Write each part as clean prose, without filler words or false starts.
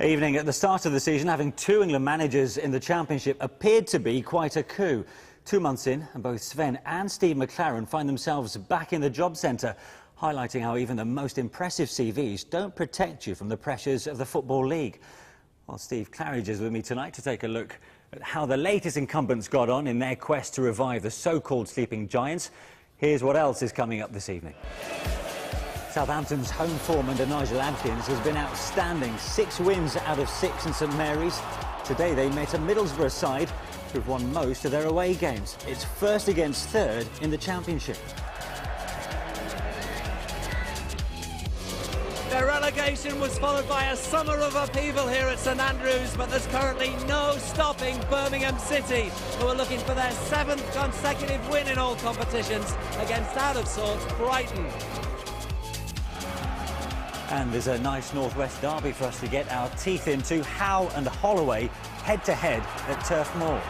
Evening. At the start of the season, having two England managers in the Championship appeared to be quite a coup. 2 months in, and both Sven and Steve McLaren find themselves back in the job centre, highlighting how even the most impressive CVs don't protect you from the pressures of the Football League. Well, Steve Claridge is with me tonight to take a look at how the latest incumbents got on in their quest to revive the so-called sleeping giants. Here's what else is coming up this evening. Southampton's home form under Nigel Adkins has been outstanding. 6 wins out of 6 in St Mary's. Today they met a Middlesbrough side who've won most of their away games. It's first against third in the Championship. Their relegation was followed by a summer of upheaval here at St Andrews, but there's currently no stopping Birmingham City, who are looking for their 7th consecutive win in all competitions against out-of-sorts Brighton. And there's a nice Northwest derby for us to get our teeth into. Howe and Holloway head-to-head at Turf Moor.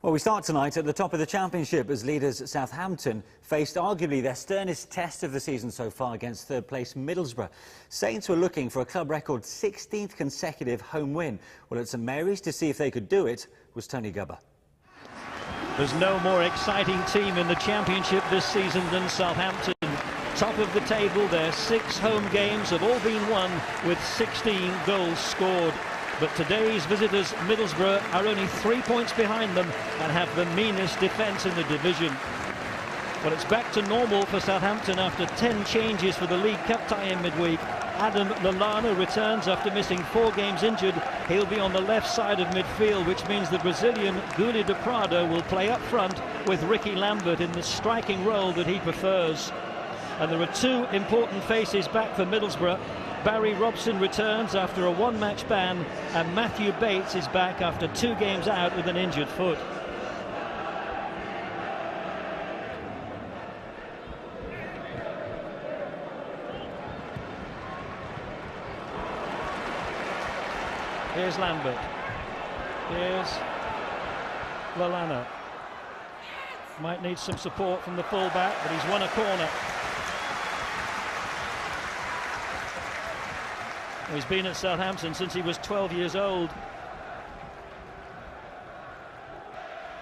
Well, we start tonight at the top of the Championship as leaders Southampton faced arguably their sternest test of the season so far against third-place Middlesbrough. Saints were looking for a club record 16th consecutive home win. Well, at St Mary's, to see if they could do it, was Tony Gubba. There's no more exciting team in the Championship this season than Southampton. Top of the table, their 6 home games have all been won with 16 goals scored. But today's visitors, Middlesbrough, are only 3 points behind them and have the meanest defence in the division. Well, it's back to normal for Southampton after 10 changes for the League Cup tie-in midweek. Adam Lallana returns after missing 4 games injured. He'll be on the left side of midfield, which means the Brazilian Gulli de Prado will play up front with Ricky Lambert in the striking role that he prefers. And there are 2 important faces back for Middlesbrough. Barry Robson returns after a 1-match ban, and Matthew Bates is back after 2 games out with an injured foot. Here's Lambert. Here's Lallana. Might need some support from the full-back, but he's won a corner. He's been at Southampton since he was 12 years old.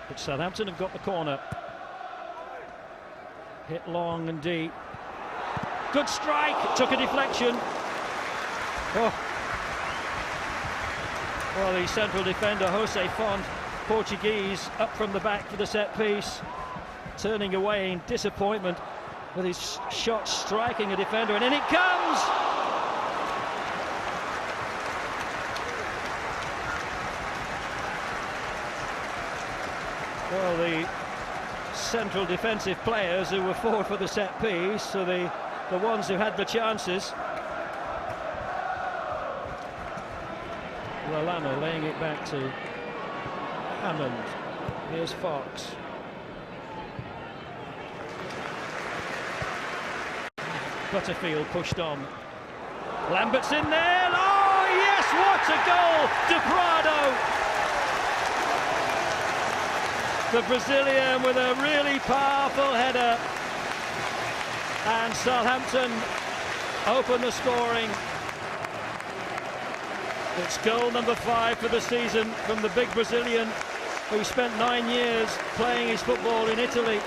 But Southampton have got the corner. Hit long and deep. Good strike, took a deflection. Oh. Well, the central defender, Jose Font, Portuguese, up from the back for the set piece, turning away in disappointment with his shot striking a defender, and in it comes! Well, the central defensive players who were forward for the set piece, so the ones who had the chances. Lallana laying it back to Hammond. Here's Fox. Butterfield pushed on. Lambert's in there. Oh, yes, what a goal! De Prado. The Brazilian with a really powerful header. And Southampton open the scoring. It's goal number 5 for the season from the big Brazilian, who spent 9 years playing his football in Italy.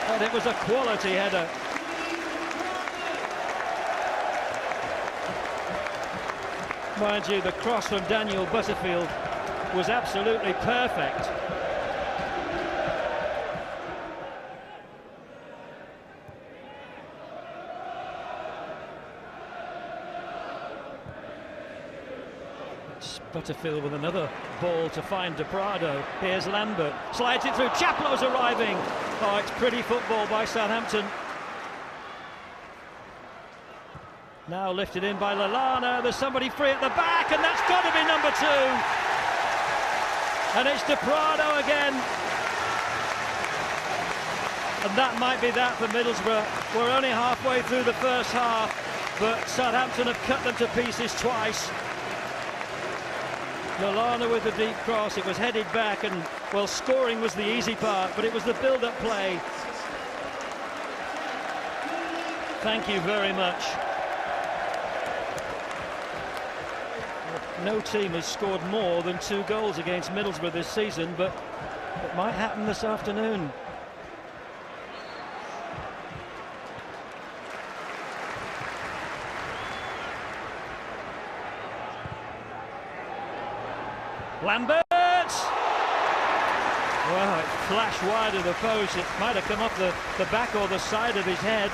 And it was a quality header. Mind you, the cross from Daniel Butterfield was absolutely perfect. Butterfield with another ball to find De Prado. Here's Lambert, slides it through. Chaplow's arriving. Oh, it's pretty football by Southampton. Now lifted in by Lallana. There's somebody free at the back, and that's got to be number 2. And it's De Prado again. And that might be that for Middlesbrough. We're only halfway through the first half, but Southampton have cut them to pieces twice. Lallana with the deep cross. It was headed back, and well, scoring was the easy part, but it was the build-up play Thank you very much. No team has scored more than 2 goals against Middlesbrough this season, but it might happen this afternoon. Lambert! Well, it flashed wide of the post. It might have come off the back or the side of his head.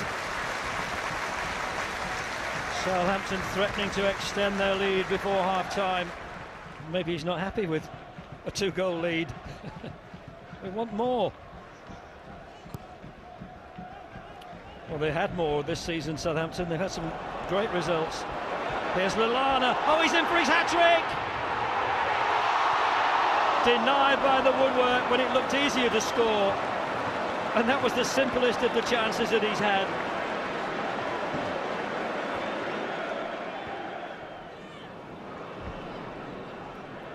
Southampton threatening to extend their lead before half-time. Maybe he's not happy with a 2-goal lead. We want more. Well, they had more this season, Southampton. They've had some great results. Here's Lallana. Oh, he's in for his hat-trick! Denied by the woodwork when it looked easier to score. And that was the simplest of the chances that he's had.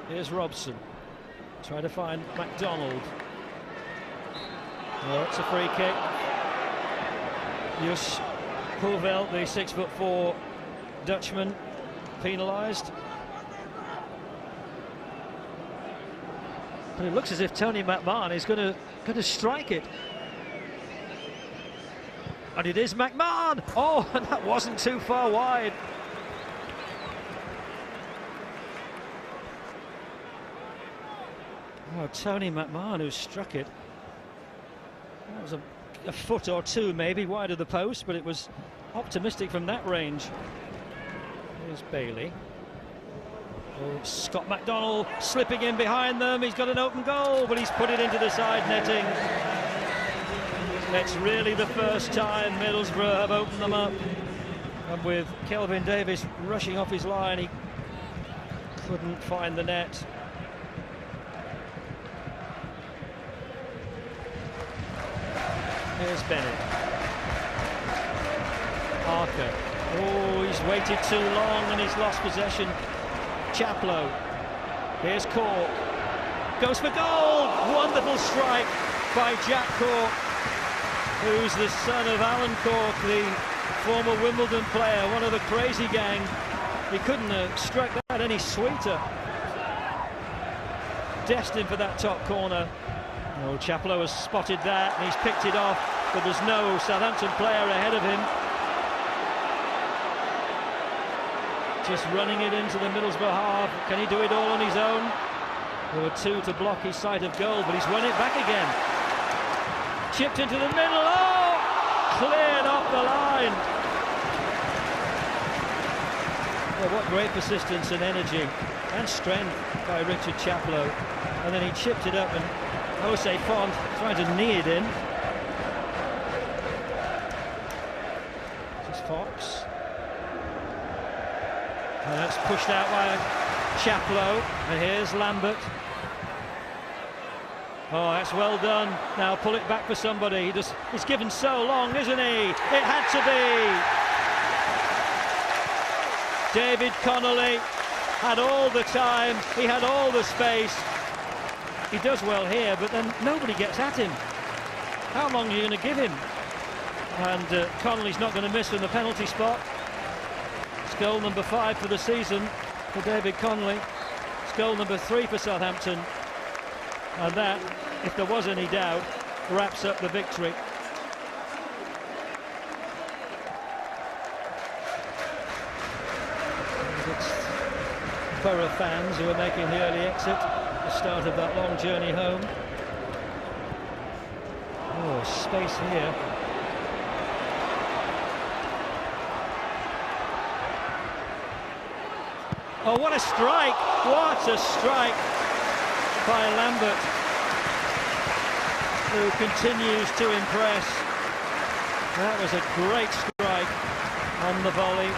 Here's Robson, trying to find MacDonald. Oh, it's a free kick. Jus Hove, the 6'4" Dutchman, penalised. But it looks as if Tony McMahon is going to strike it. And it is McMahon! Oh, and that wasn't too far wide. Oh, Tony McMahon who struck it. That was a foot or two maybe wide of the post, but it was optimistic from that range. Here's Bailey. Oh, Scott McDonald slipping in behind them. He's got an open goal, but he's put it into the side netting. It's really the first time Middlesbrough have opened them up. And with Kelvin Davis rushing off his line, he couldn't find the net. Here's Bennett. Parker. Oh, he's waited too long and he's lost possession. Chaplow. Here's Cork. Goes for goal! Wonderful strike by Jack Cork, who's the son of Alan Cork, the former Wimbledon player, one of the crazy gang. He couldn't have struck that any sweeter. Destined for that top corner. Oh, Chaplow has spotted that and he's picked it off, but there's no Southampton player ahead of him. Just running it into the Middlesbrough half. Can he do it all on his own? There were 2 to block his sight of goal, but he's won it back again. Chipped into the middle. Oh! Cleared off the line. Well, what great persistence and energy and strength by Richard Chaplow. And then he chipped it up and Jose Font trying to knee it in. This is Fox. And that's pushed out by Chaplow. And here's Lambert. Oh, that's well done. Now pull it back for somebody. He's given so long, isn't he? It had to be. David Connolly had all the time. He had all the space. He does well here, but then nobody gets at him. How long are you going to give him? And Connolly's not going to miss from the penalty spot. It's goal number 5 for the season for David Connolly. It's goal number 3 for Southampton. And that, if there was any doubt, wraps up the victory. It's Borough fans who are making the early exit, the start of that long journey home. Oh, space here. Oh, what a strike! What a strike by Lambert, who continues to impress. That was a great strike on the volley.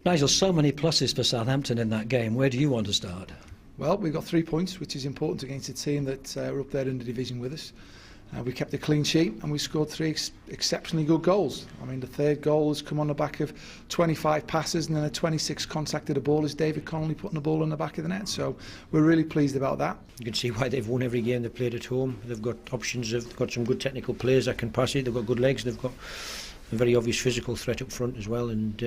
Nigel, so many pluses for Southampton in that game. Where do you want to start? Well, we've got 3 points, which is important against a team that are up there in the division with us. We kept a clean sheet and we scored 3 exceptionally good goals. I mean, the third goal has come on the back of 25 passes and then a 26 contacted the ball as David Connolly putting the ball in the back of the net. So we're really pleased about that. You can see why they've won every game they've played at home. They've got options, they've got some good technical players that can pass it, they've got good legs, they've got a very obvious physical threat up front as well, and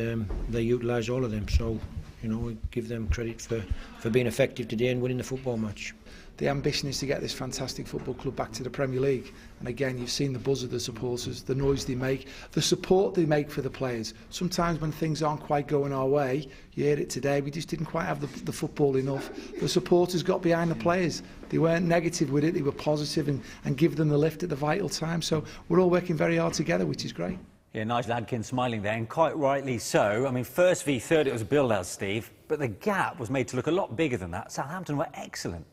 they utilise all of them. So, you know, we give them credit for being effective today and winning the football match. The ambition is to get this fantastic football club back to the Premier League, and again you've seen the buzz of the supporters, the noise they make, the support they make for the players. Sometimes when things aren't quite going our way, you heard it today, we just didn't quite have the football enough. The supporters got behind the players, they weren't negative with it, they were positive and give them the lift at the vital time. So we're all working very hard together, which is great. Yeah, Nigel Adkins smiling there, and quite rightly so. I mean, first v third it was a build-out, Steve, but the gap was made to look a lot bigger than that. Southampton were excellent.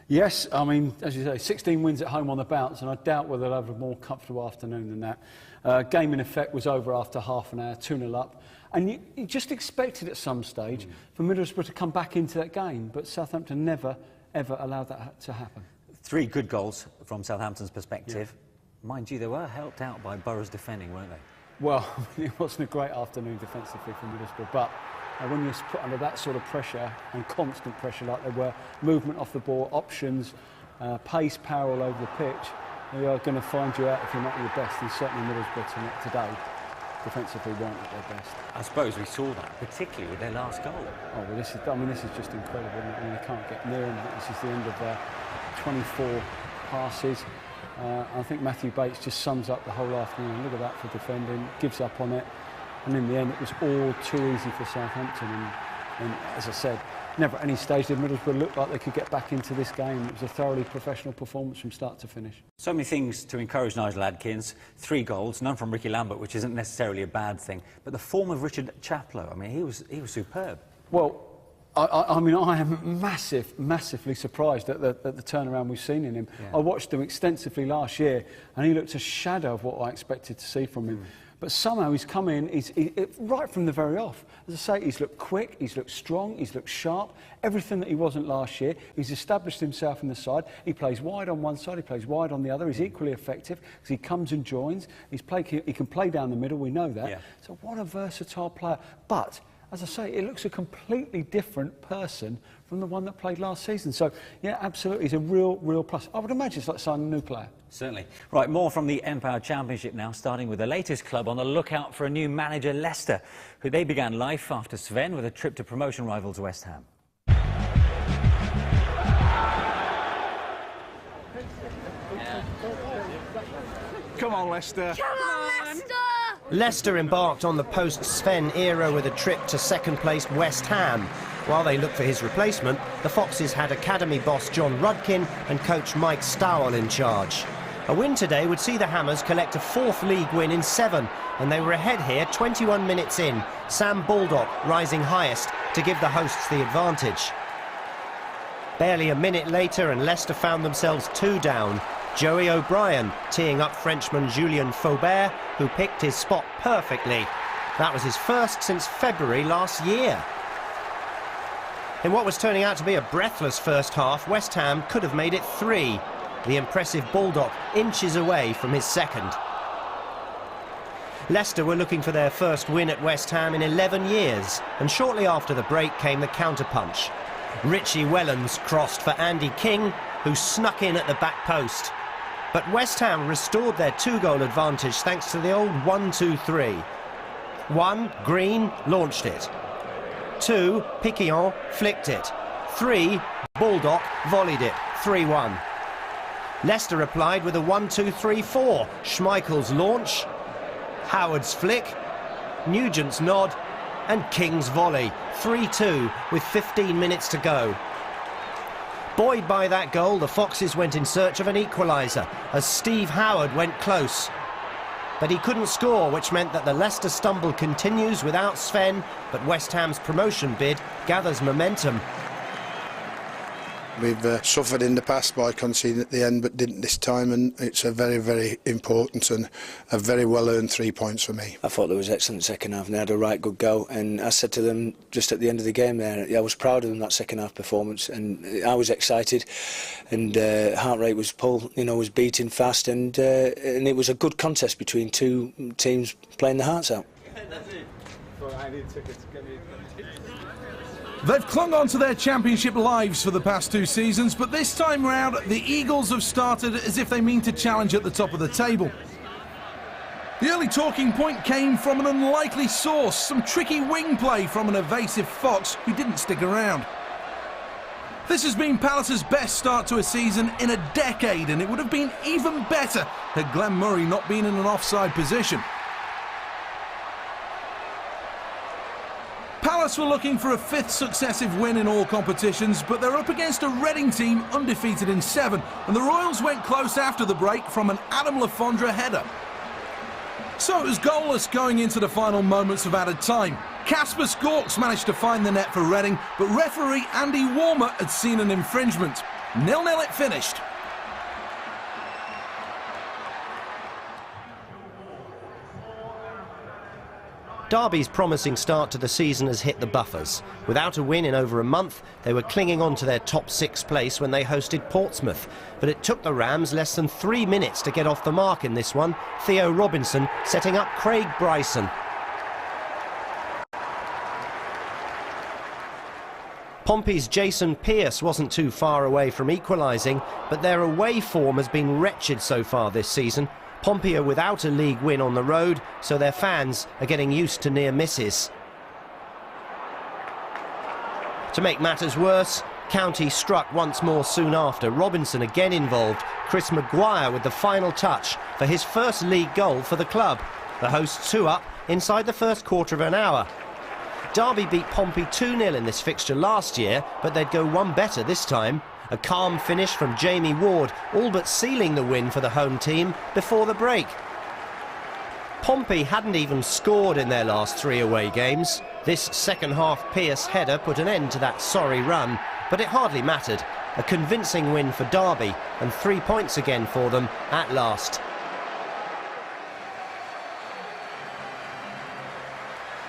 Yes, I mean, as you say, 16 wins at home on the bounce, and I doubt whether they'll have a more comfortable afternoon than that. Game in effect was over after half an hour, 2-0 up, and you just expected at some stage for Middlesbrough to come back into that game, but Southampton never, ever allowed that to happen. 3 good goals from Southampton's perspective. Yeah. Mind you, they were helped out by Borough's defending, weren't they? Well, it wasn't a great afternoon defensively for Middlesbrough, but when you're put under that sort of pressure and constant pressure like they were, movement off the ball, options, pace, power all over the pitch, they are going to find you out if you're not at your best, and certainly Middlesbrough today defensively weren't at their best. I suppose we saw that, particularly with their last goal. Oh, well, this is just incredible, isn't it? I mean, they can't get near them. This is the end of 24 passes. I think Matthew Bates just sums up the whole afternoon. Look at that for defending, gives up on it, and in the end it was all too easy for Southampton. And as I said, never at any stage did Middlesbrough look like they could get back into this game. It was a thoroughly professional performance from start to finish. So many things to encourage Nigel Adkins. 3 goals, none from Ricky Lambert, which isn't necessarily a bad thing. But the form of Richard Chaplow, I mean, he was superb. Well, I mean, I am massively surprised at the turnaround we've seen in him. Yeah. I watched him extensively last year, and he looked a shadow of what I expected to see from him. But somehow he's come in, right from the very off. As I say, he's looked quick, he's looked strong, he's looked sharp, everything that he wasn't last year. He's established himself in the side. He plays wide on one side, he plays wide on the other. He's equally effective because he comes and joins. He can play down the middle, we know that. Yeah. So what a versatile player. But as I say, it looks a completely different person from the one that played last season. So, yeah, absolutely, he's a real plus. I would imagine it's like signing a new player. Certainly. Right, more from the Empower Championship now, starting with the latest club on the lookout for a new manager, Leicester, who they began life after Sven with a trip to promotion rivals West Ham. Come on, Leicester. Come on, Leicester! Leicester embarked on the post-Sven era with a trip to second-placed West Ham. While they looked for his replacement, the Foxes had academy boss John Rudkin and coach Mike Stowell in charge. A win today would see the Hammers collect a 4th league win in 7, and they were ahead here 21 minutes in, Sam Baldock rising highest to give the hosts the advantage. Barely a minute later and Leicester found themselves 2 down. Joey O'Brien teeing up Frenchman Julien Faubert, who picked his spot perfectly. That was his first since February last year. In what was turning out to be a breathless first half, West Ham could have made it 3. The impressive Baldock inches away from his second. Leicester were looking for their first win at West Ham in 11 years, and shortly after the break came the counterpunch. Richie Wellens crossed for Andy King, who snuck in at the back post. But West Ham restored their 2-goal advantage thanks to the old 1-2-3. 1, Green launched it. 2, Piquillon flicked it. 3, Baldock volleyed it. 3-1. Leicester replied with a 1-2-3-4. Schmeichel's launch, Howard's flick, Nugent's nod, and King's volley. 3-2 with 15 minutes to go. Buoyed by that goal, the Foxes went in search of an equaliser as Steve Howard went close. But he couldn't score, which meant that the Leicester stumble continues without Sven, but West Ham's promotion bid gathers momentum. We've suffered in the past by conceding at the end, but didn't this time, and it's a very, very important and a very well-earned 3 points for me. I thought there was excellent second half, and they had a right good go, and I said to them just at the end of the game there, I was proud of them, that second half performance, and I was excited, and heart rate was was beating fast, and it was a good contest between two teams playing their hearts out. They've clung on to their championship lives for the past 2 seasons, but this time round the Eagles have started as if they mean to challenge at the top of the table. The early talking point came from an unlikely source, some tricky wing play from an evasive Fox who didn't stick around. This has been Palace's best start to a season in a decade, and it would have been even better had Glenn Murray not been in an offside position. Palace were looking for a 5th successive win in all competitions, but they're up against a Reading team undefeated in 7, and the Royals went close after the break from an Adam Lafondra header. So it was goalless going into the final moments of added time. Casper Skorks managed to find the net for Reading, but referee Andy Warmer had seen an infringement. 0-0 it finished. Derby's promising start to the season has hit the buffers. Without a win in over a month, they were clinging on to their top 6 place when they hosted Portsmouth. But it took the Rams less than 3 minutes to get off the mark in this one. Theo Robinson setting up Craig Bryson. Pompey's Jason Pearce wasn't too far away from equalising, but their away form has been wretched so far this season. Pompey are without a league win on the road, so their fans are getting used to near misses. To make matters worse, County struck once more soon after. Robinson again involved. Chris Maguire with the final touch for his first league goal for the club. The hosts 2 up inside the first quarter of an hour. Derby beat Pompey 2-0 in this fixture last year, but they'd go one better this time. A calm finish from Jamie Ward, all but sealing the win for the home team before the break. Pompey hadn't even scored in their last 3 away games. This second half Pearce header put an end to that sorry run, but it hardly mattered. A convincing win for Derby and 3 points again for them at last.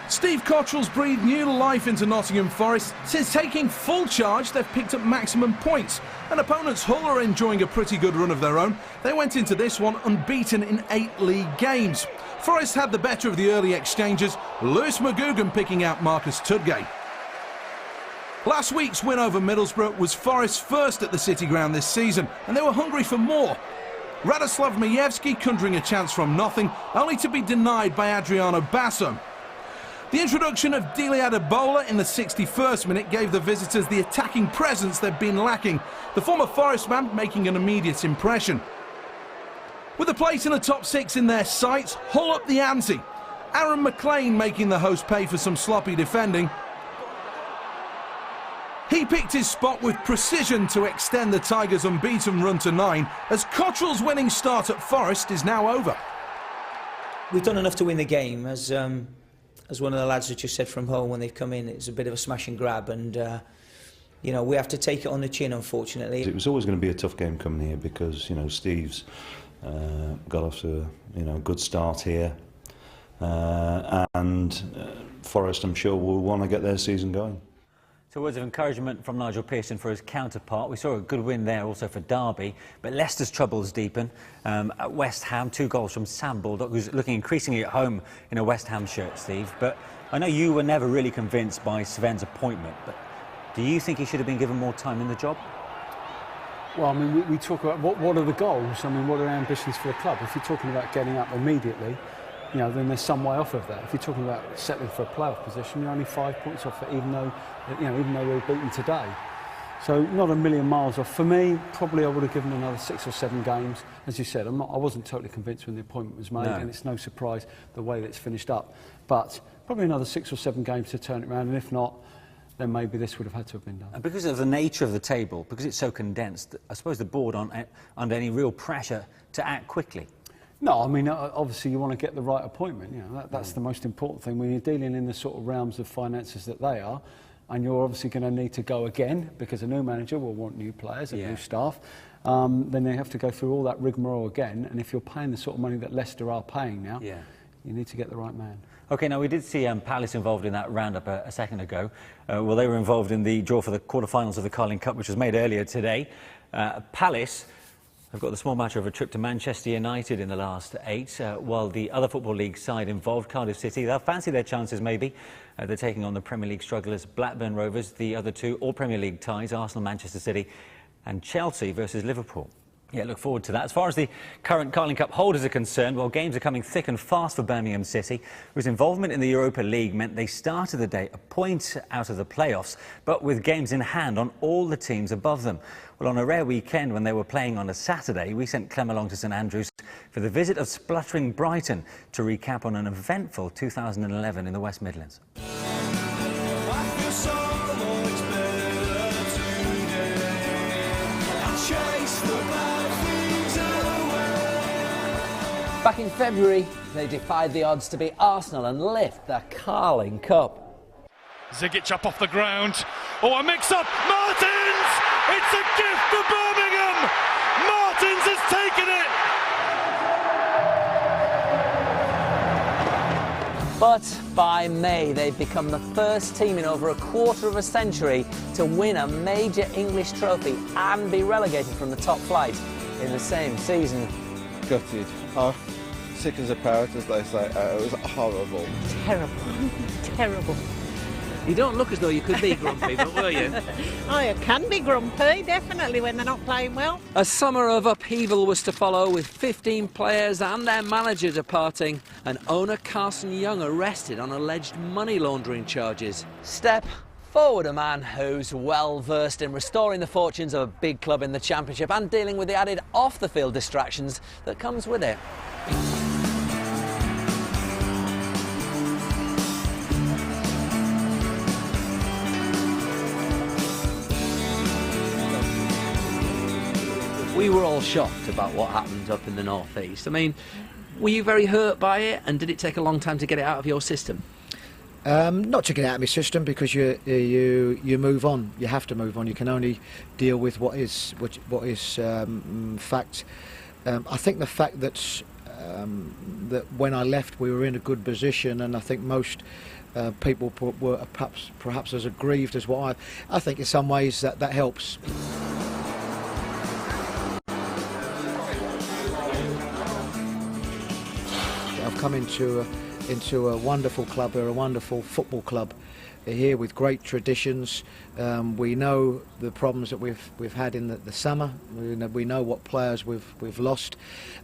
Steve Cottrell's breathed new life into Nottingham Forest. Since taking full charge, they've picked up maximum points. And opponents Hull are enjoying a pretty good run of their own. They went into this one unbeaten in 8 league games. Forest had the better of the early exchanges, Lewis McGugan picking out Marcus Tudgay. Last week's win over Middlesbrough was Forest's first at the City Ground this season, and they were hungry for more. Radoslav Majewski conjuring a chance from nothing, only to be denied by Adriano Bhasin. The introduction of Dele Adebola in the 61st minute gave the visitors the attacking presence they've been lacking, the former Forest man making an immediate impression. With a place in the top 6 in their sights, Hull up the ante. Aaron McLean making the host pay for some sloppy defending. He picked his spot with precision to extend the Tigers' unbeaten run to 9, as Cottrell's winning start at Forest is now over. We've done enough to win the game, as one of the lads has just said from home when they've come in. It's a bit of a smash and grab, and we have to take it on the chin, unfortunately. It was always going to be a tough game coming here because Steve's got off to a good start here, and Forest, I'm sure, will want to get their season going. So words of encouragement from Nigel Pearson for his counterpart. We saw a good win there also for Derby, but Leicester's troubles deepen. At West Ham, 2 goals from Sam Baldock, who's looking increasingly at home in a West Ham shirt, Steve. But I know you were never really convinced by Sven's appointment, but do you think he should have been given more time in the job? Well, I mean, we talk about what are the goals? I mean, what are ambitions for the club? If you're talking about getting up immediately, then there's some way off of that. If you're talking about settling for a playoff position, you're only 5 points off it, even though they were beaten today. So not a million miles off. For me, probably I would have given another 6 or 7 games. As you said, I wasn't totally convinced when the appointment was made, and it's no surprise the way that it's finished up. But probably another 6 or 7 games to turn it around, and if not, then maybe this would have had to have been done. And because of the nature of the table, because it's so condensed, I suppose the board aren't under any real pressure to act quickly. No, I mean, obviously you want to get the right appointment. That's the most important thing when you're dealing in the sort of realms of finances that they are. and you're obviously going to need to go again because a new manager will want new players and new staff, then they have to go through all that rigmarole again. And if you're paying the sort of money that Leicester are paying now, you need to get the right man. OK, now we did see Palace involved in that roundup a second ago. Well, they were involved in the draw for the quarter-finals of the Carling Cup, which was made earlier today. Palace have got the small matter of a trip to Manchester United in the last 8, while the other Football League side involved, Cardiff City, they'll fancy their chances maybe. They're taking on the Premier League strugglers Blackburn Rovers, the other two all Premier League ties, Arsenal, Manchester City and Chelsea versus Liverpool. Yeah, look forward to that. As far as the current Carling Cup holders are concerned, well, games are coming thick and fast for Birmingham City, whose involvement in the Europa League meant they started the day a point out of the playoffs, but with games in hand on all the teams above them. Well, on a rare weekend when they were playing on a Saturday, we sent Clem along to St Andrews for the visit of spluttering Brighton to recap on an eventful 2011 in the West Midlands. Back in February, they defied the odds to beat Arsenal and lift the Carling Cup. Zigic up off the ground. Oh, a mix-up! Martins! It's a gift for Birmingham! Martins has taken it! But by May, they've become the first team in over a quarter of a century to win a major English trophy and be relegated from the top flight in the same season. Gutted. Oh, sick as a parrot, as they say. It was horrible. Terrible. Terrible. You don't look as though you could be grumpy, but were you? I can be grumpy, definitely, when they're not playing well. A summer of upheaval was to follow, with 15 players and their manager departing, and owner Carson Young arrested on alleged money laundering charges. Step forward a man who's well versed in restoring the fortunes of a big club in the Championship and dealing with the added off-the-field distractions that comes with it. We were all shocked about what happened up in the North East. I mean, were you very hurt by it, and did it take a long time to get it out of your system? Not to get out of my system, because you move on. You have to move on. You can only deal with what is fact. I think the fact that when I left, we were in a good position, and I think most people were perhaps as aggrieved as what I think in some ways that helps. I've come into a wonderful club, a wonderful football club here with great traditions. We know the problems that we've had in the summer. We know what players we've lost,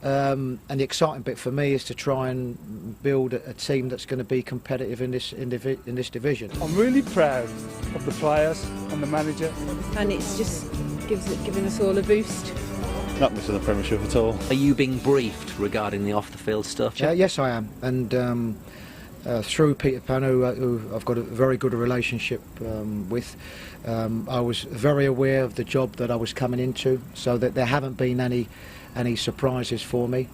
and the exciting bit for me is to try and build a team that's going to be competitive in this division. I'm really proud of the players and the manager, And it's just giving us all a boost. Not missing the Premiership at all. Are you being briefed regarding the off-the-field stuff? Yes, I am, and through Peter Pan, who I've got a very good relationship with, I was very aware of the job that I was coming into, so that there haven't been any surprises for me.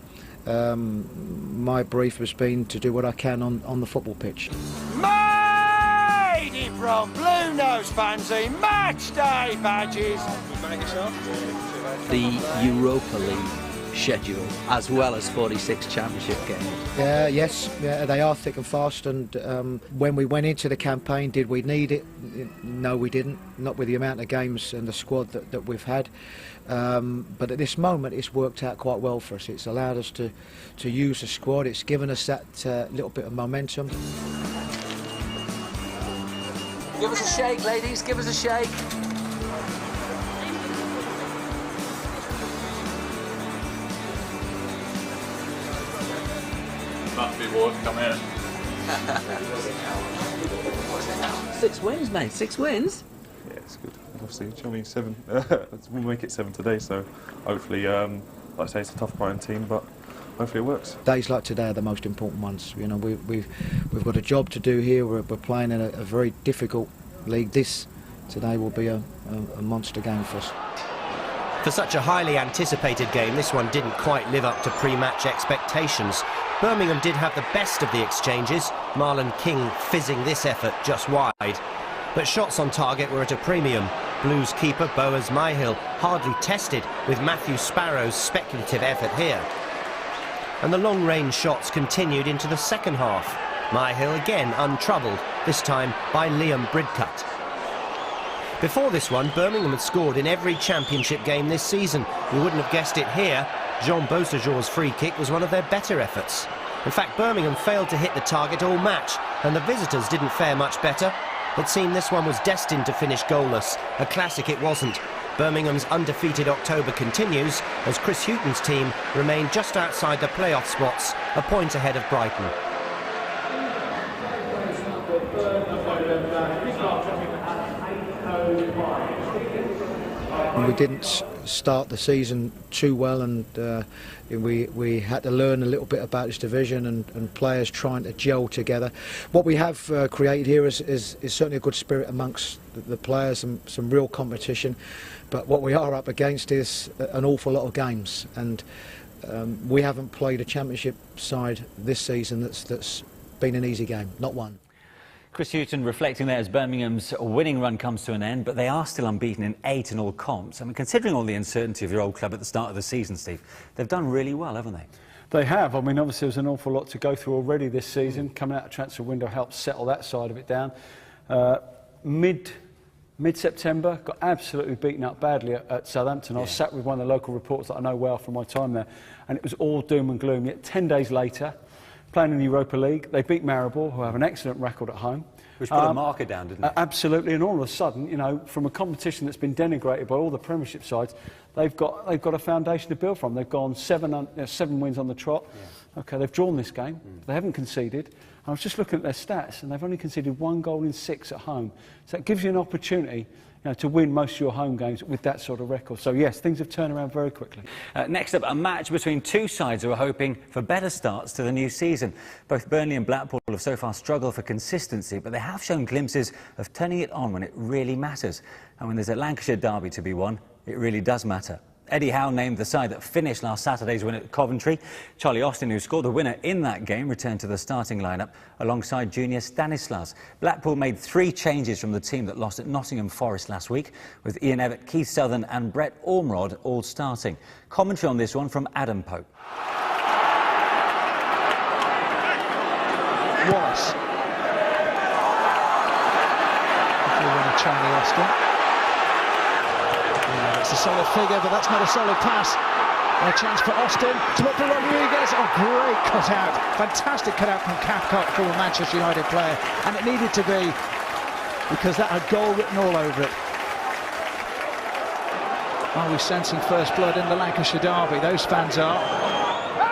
My brief has been to do what I can on the football pitch. Made it from Blue Nose Fancy Match Day badges. The Europa League schedule, as well as 46 Championship games. Yes, they are thick and fast, and when we went into the campaign, did we need it? No, we didn't, not with the amount of games and the squad that we've had. But at this moment, it's worked out quite well for us. It's allowed us to use the squad. It's given us that little bit of momentum. Give us a shake, ladies, give us a shake. Come in. 6 wins, mate. 6 wins. Yeah, it's good. Obviously, I mean, 7. We'll make it 7 today, so hopefully, like I say, it's a tough Brighton team, but hopefully it works. Days like today are the most important ones. You know, we've got a job to do here. We're playing in a very difficult league. Today will be a monster game for us. For such a highly anticipated game, this one didn't quite live up to pre-match expectations. Birmingham did have the best of the exchanges, Marlon King fizzing this effort just wide. But but shots on target were at a premium. Blues keeper Boaz Myhill hardly tested with Matthew Sparrow's speculative effort here. And the long-range shots continued into the second half. Myhill again untroubled, this time by Liam Bridcut. Before this one, Birmingham had scored in every championship game this season. You wouldn't have guessed it here. Jean Beausejour's free kick was one of their better efforts. In fact, Birmingham failed to hit the target all match, and the visitors didn't fare much better. It seemed this one was destined to finish goalless. A classic it wasn't. Birmingham's undefeated October continues as Chris Hughton's team remain just outside the playoff spots, a point ahead of Brighton. We didn't start the season too well, and we had to learn a little bit about this division and players trying to gel together. What we have created here is certainly a good spirit amongst the players and some real competition, but what we are up against is an awful lot of games, and we haven't played a championship side this season that's been an easy game, not one. Chris Hughton reflecting there as Birmingham's winning run comes to an end, but they are still unbeaten in 8 in all comps. I mean, considering all the uncertainty of your old club at the start of the season, Steve, they've done really well, haven't they? They have. I mean, obviously there's an awful lot to go through already this season. Coming out of transfer window helped settle that side of it down. Mid-September, got absolutely beaten up badly at Southampton. I was sat with one of the local reporters that I know well from my time there, and it was all doom and gloom. Yet 10 days later, playing in the Europa League, they beat Maribor, who have an excellent record at home. Which put a marker down, didn't it? Absolutely, and all of a sudden, you know, from a competition that's been denigrated by all the Premiership sides, they've got a foundation to build from. They've gone 7 wins on the trot. Yeah. Okay, they've drawn this game. They haven't conceded. I was just looking at their stats, and they've only conceded 1 goal in 6 at home. So it gives you an opportunity, you know, to win most of your home games with that sort of record. So yes, things have turned around very quickly. Next up, a match between two sides who are hoping for better starts to the new season. Both Burnley and Blackpool have so far struggled for consistency, but they have shown glimpses of turning it on when it really matters. And when there's a Lancashire derby to be won, it really does matter. Eddie Howe named the side that finished last Saturday's win at Coventry. Charlie Austin, who scored the winner in that game, returned to the starting lineup alongside junior Stanislas. Blackpool made 3 changes from the team that lost at Nottingham Forest last week, with Ian Evatt, Keith Southern and Brett Ormrod all starting. Commentary on this one from Adam Pope. Wallace. Winner Charlie Austin. It's a solid figure, but that's not a solid pass. A chance for Austin to look for Rodriguez. Oh, great cut-out. Fantastic cut-out from Cathcart, former Manchester United player. And it needed to be, because that had goal written all over it. Are we sensing first blood in the Lancashire derby? Those fans are.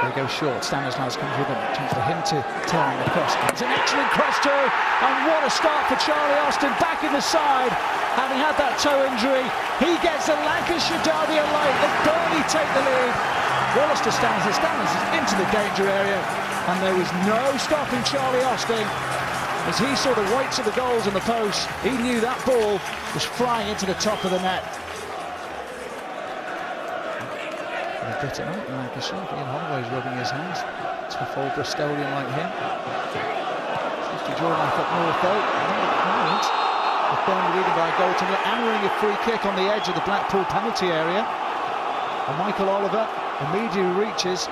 They go short. Stanislas comes with them. Chance for him to turn the cross. It's an excellent cross too. And what a start for Charlie Austin, back in the side. Having had that toe injury, he gets the Lancashire derby alight as Burnley take the lead. Wallace to Stanislas. Stanislas into the danger area. And there was no stopping Charlie Austin. As he saw the whites of the goals and the posts, he knew that ball was flying into the top of the net. Bit tonight in Lancashire. Ian Holloway's rubbing his hands. Tough old Bristolian like him. Seems to draw life up north though. With Burnley leading by a goal to hammering a free kick on the edge of the Blackpool penalty area. And Michael Oliver immediately reaches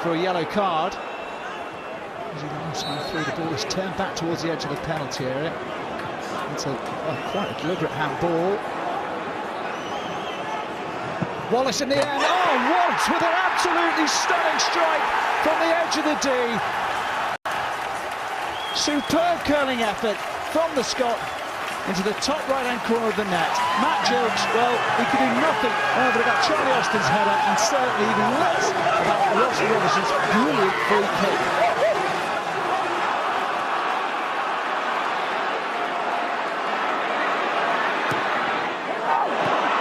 for a yellow card. As he last man through, the ball is turned back towards the edge of the penalty area. It's quite a deliberate handball. Wallace in the end. Oh, Wallace with an absolutely stunning strike from the edge of the D. Superb curling effort from the Scot into the top right-hand corner of the net. Matt Jokes, well, he could do nothing but about Charlie Austin's header, and certainly even less about Ross Robertson's brilliant free kick.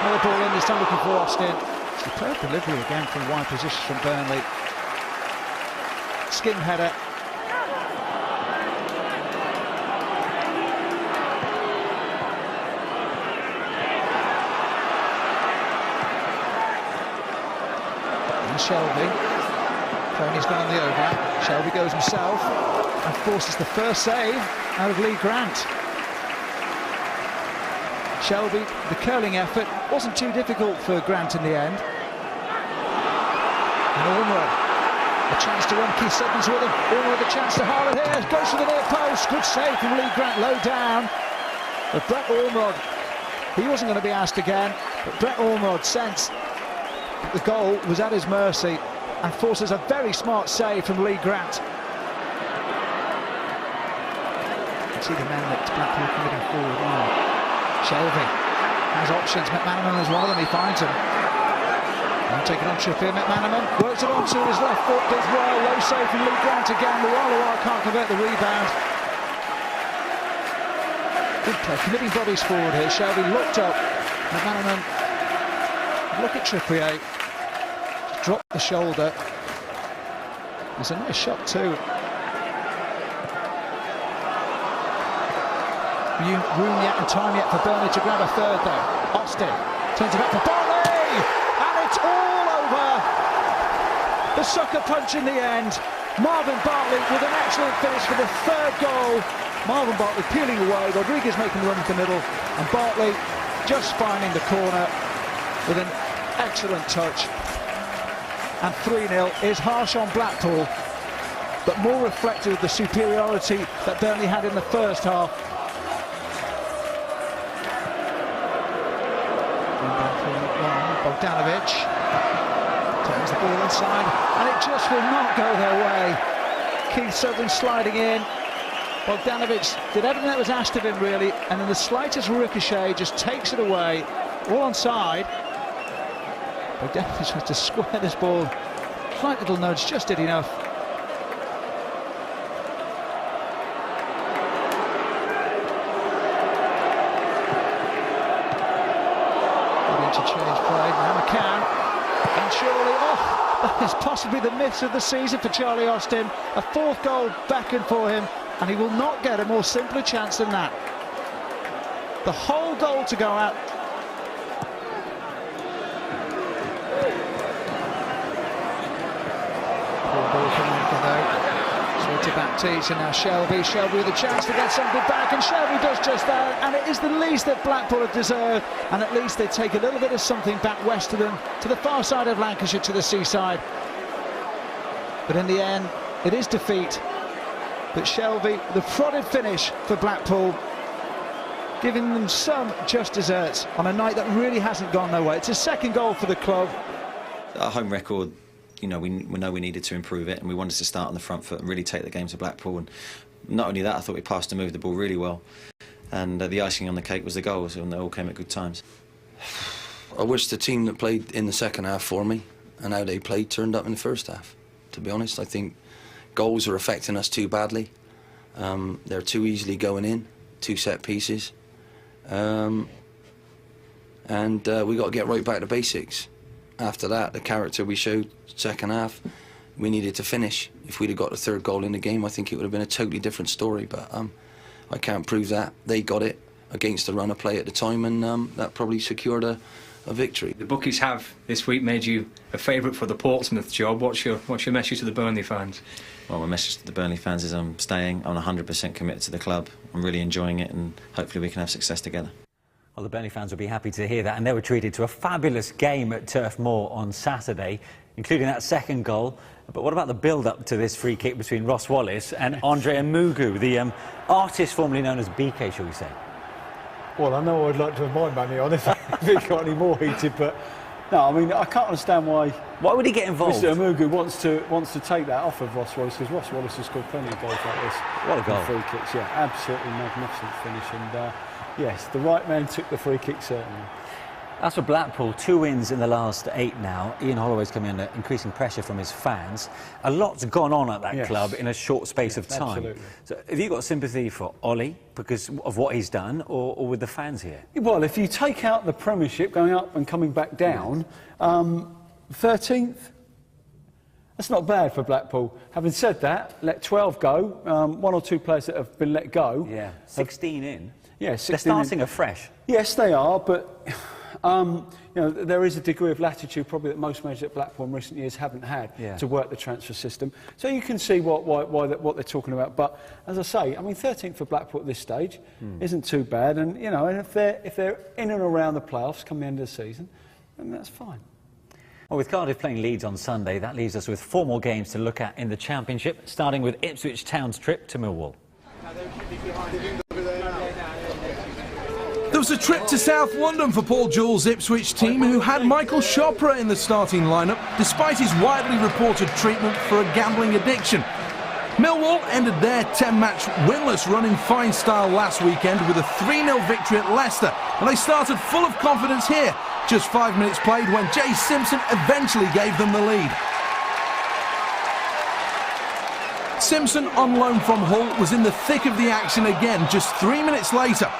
Another ball in, this time looking for Austin. Superb delivery again from wide positions from Burnley. Skin header. And Shelby. Crony's gone on the overlap. Shelby goes himself and forces the first save out of Lee Grant. Shelby, the curling effort wasn't too difficult for Grant in the end. And Ormrod, a chance to run. Keith Sutton's with him. Ormrod, a chance to haul it here. Goes to the near post. Good save from Lee Grant, low down. But Brett Ormrod, he wasn't going to be asked again. But Brett Ormrod sensed the goal was at his mercy and forces a very smart save from Lee Grant. You see the men that Blackpool committing forward now. Shelby has options. McManaman is one of them. He finds him. And taking on Trippier. McManaman works it onto his left foot. Does well. Low save from Lee Grant again. Luala can't convert the rebound. Good play. Committing bodies forward here. Shelby looked up. McManaman. Look at Trippier. Dropped the shoulder. It's a nice shot too. Room yet and time yet for Burnley to grab a third though. Austin turns it back for Burnley, and it's all over. The sucker punch in the end. Marvin Bartley with an excellent finish for the third goal. Marvin Bartley peeling away, Rodriguez making the run into the middle, and Bartley just finding the corner with an excellent touch. And 3-0 is harsh on Blackpool, but more reflective of the superiority that Burnley had in the first half. Bogdanovic turns the ball inside, and it just will not go their way. Keith Sutton sliding in. Bogdanovic did everything that was asked of him, really, and in the slightest ricochet just takes it away. All onside. Bogdanovic has to square this ball. Slight little nudge, just did enough. Interchange play, now McCann, and surely, that is possibly the miss of the season for Charlie Austin. A fourth goal beckoned for him, and he will not get a more simpler chance than that. The whole goal to go out. Poor ball from Michael though. To Baptiste, and now Shelby with a chance to get something back, and Shelby does just that, and it is the least that Blackpool have deserved, and at least they take a little bit of something back west of them, to the far side of Lancashire, to the seaside. But in the end, it is defeat. But Shelby, the prodded finish for Blackpool, giving them some just desserts on a night that really hasn't gone their way. It's a second goal for the club. Our home record, you know, we know we needed to improve it, and we wanted to start on the front foot and really take the game to Blackpool. And not only that, I thought we passed and moved the ball really well. And the icing on the cake was the goals, and they all came at good times. I wish the team that played in the second half for me and how they played turned up in the first half. To be honest, I think goals are affecting us too badly. They're too easily going in, 2 set pieces. And we got to get right back to basics. After that, the character we showed second half, we needed to finish. If we'd have got the third goal in the game, I think it would have been a totally different story, but I can't prove that. They got it against the run of play at the time, and that probably secured a victory. The bookies have this week made you a favourite for the Portsmouth job. What's your message to the Burnley fans? Well, my message to the Burnley fans is I'm staying. I'm 100% committed to the club. I'm really enjoying it, and hopefully we can have success together. Well, the Burnley fans will be happy to hear that, and they were treated to a fabulous game at Turf Moor on Saturday, including that second goal. But what about the build-up to this free kick between Ross Wallace and Andre Mugu, the artist formerly known as BK, shall we say? Well, I know I'd like to have my money on if it got any more heated, but no, I mean, I can't understand why. Why would he get involved? Mr. Mugu wants to take that off of Ross Wallace, because Ross Wallace has scored plenty of goals like this. What a goal! Free kicks, yeah, absolutely magnificent finish, and yes, the right man took the free kick certainly. As for Blackpool, 2 wins in the last 8 now. Ian Holloway's coming under increasing pressure from his fans. A lot's gone on at that club in a short space of time. Absolutely. So have you got sympathy for Ollie because of what he's done, or with the fans here? Well, if you take out the Premiership, going up and coming back down, 13th, that's not bad for Blackpool. Having said that, let 12 go. 1 or 2 players that have been let go. Yeah, 16 in. Yeah, 16 They're starting afresh. Yes, they are, but There is a degree of latitude probably that most managers at Blackpool in recent years haven't had to work the transfer system. So you can see what they're talking about. But as I say, 13th for Blackpool at this stage isn't too bad. And and if they're in and around the playoffs come the end of the season, then that's fine. Well, with Cardiff playing Leeds on Sunday, that leaves us with 4 more games to look at in the Championship, starting with Ipswich Town's trip to Millwall. There was a trip to South London for Paul Jewell's Ipswich team, who had Michael Chopra in the starting lineup, despite his widely reported treatment for a gambling addiction. Millwall ended their 10-match winless run in fine style last weekend with a 3-0 victory at Leicester, and they started full of confidence here. Just 5 minutes played when Jay Simpson eventually gave them the lead. Simpson, on loan from Hull, was in the thick of the action again just 3 minutes later.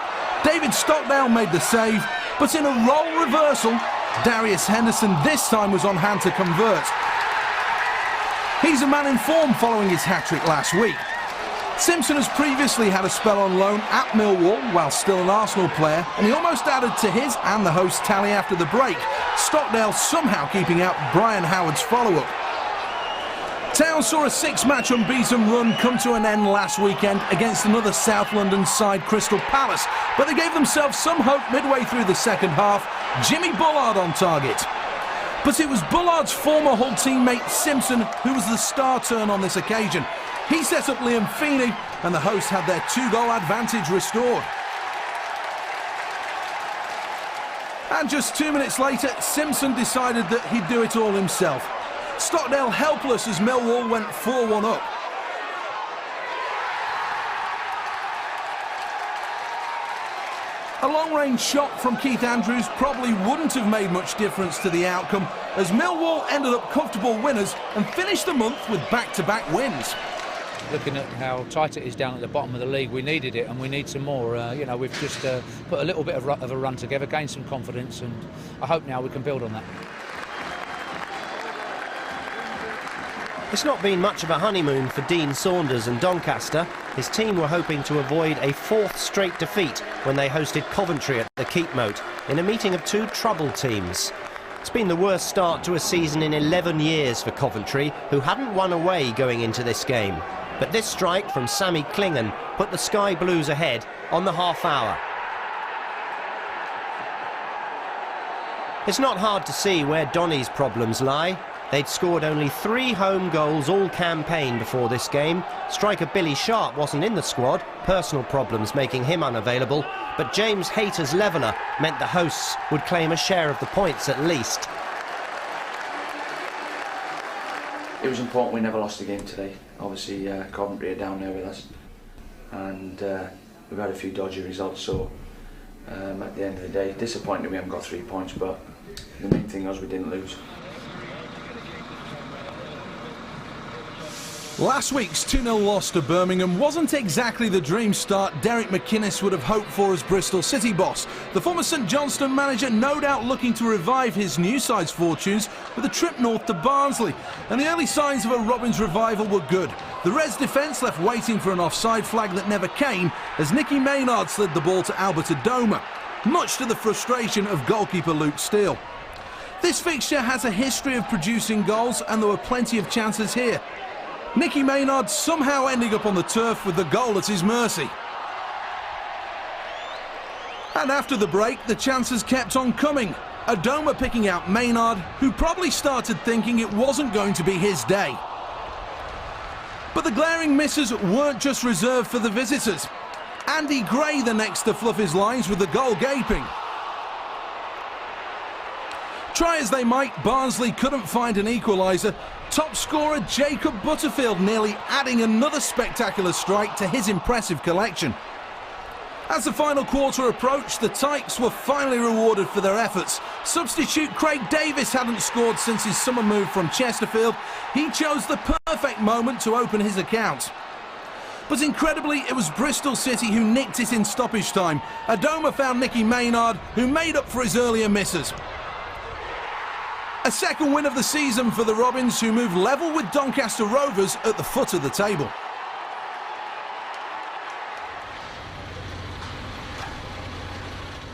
David Stockdale made the save, but in a role reversal, Darius Henderson this time was on hand to convert. He's a man in form following his hat-trick last week. Simpson has previously had a spell on loan at Millwall while still an Arsenal player, and he almost added to his and the host's tally after the break. Stockdale somehow keeping out Brian Howard's follow-up. Town saw a 6-match unbeaten run come to an end last weekend against another South London side, Crystal Palace, but they gave themselves some hope midway through the second half. Jimmy Bullard on target. But it was Bullard's former Hull teammate Simpson who was the star turn on this occasion. He set up Liam Feeney, and the hosts had their 2-goal advantage restored. And just 2 minutes later, Simpson decided that he'd do it all himself. Stockdale helpless as Millwall went 4-1 up. A long-range shot from Keith Andrews probably wouldn't have made much difference to the outcome, as Millwall ended up comfortable winners and finished the month with back-to-back wins. Looking at how tight it is down at the bottom of the league, we needed it and we need some more. We've just put a little bit of a run together, gained some confidence, and I hope now we can build on that. It's not been much of a honeymoon for Dean Saunders and Doncaster. His team were hoping to avoid a 4th straight defeat when they hosted Coventry at the Keepmoat in a meeting of 2 troubled teams. It's been the worst start to a season in 11 years for Coventry, who hadn't won away going into this game. But this strike from Sammy Clingan put the Sky Blues ahead on the half hour. It's not hard to see where Donny's problems lie. They'd scored only 3 home goals all campaign before this game. Striker Billy Sharp wasn't in the squad, personal problems making him unavailable, but James Hayter's leveller meant the hosts would claim a share of the points at least. It was important we never lost a game today. Obviously Coventry are down there with us, and we've had a few dodgy results, so at the end of the day, disappointed we haven't got 3 points, but the main thing was we didn't lose. Last week's 2-0 loss to Birmingham wasn't exactly the dream start Derek McInnes would have hoped for as Bristol City boss. The former St Johnstone manager no doubt looking to revive his new side's fortunes with a trip north to Barnsley, and the early signs of a Robins revival were good. The Reds defence left waiting for an offside flag that never came as Nicky Maynard slid the ball to Albert Adoma, much to the frustration of goalkeeper Luke Steele. This fixture has a history of producing goals, and there were plenty of chances here. Nicky Maynard somehow ending up on the turf with the goal at his mercy. And after the break, the chances kept on coming. Adoma picking out Maynard, who probably started thinking it wasn't going to be his day. But the glaring misses weren't just reserved for the visitors. Andy Gray the next to fluff his lines with the goal gaping. Try as they might, Barnsley couldn't find an equaliser. Top scorer Jacob Butterfield nearly adding another spectacular strike to his impressive collection. As the final quarter approached, the Tykes were finally rewarded for their efforts. Substitute Craig Davis hadn't scored since his summer move from Chesterfield. He chose the perfect moment to open his account. But incredibly, it was Bristol City who nicked it in stoppage time. Adoma found Nicky Maynard, who made up for his earlier misses. A second win of the season for the Robins, who moved level with Doncaster Rovers at the foot of the table.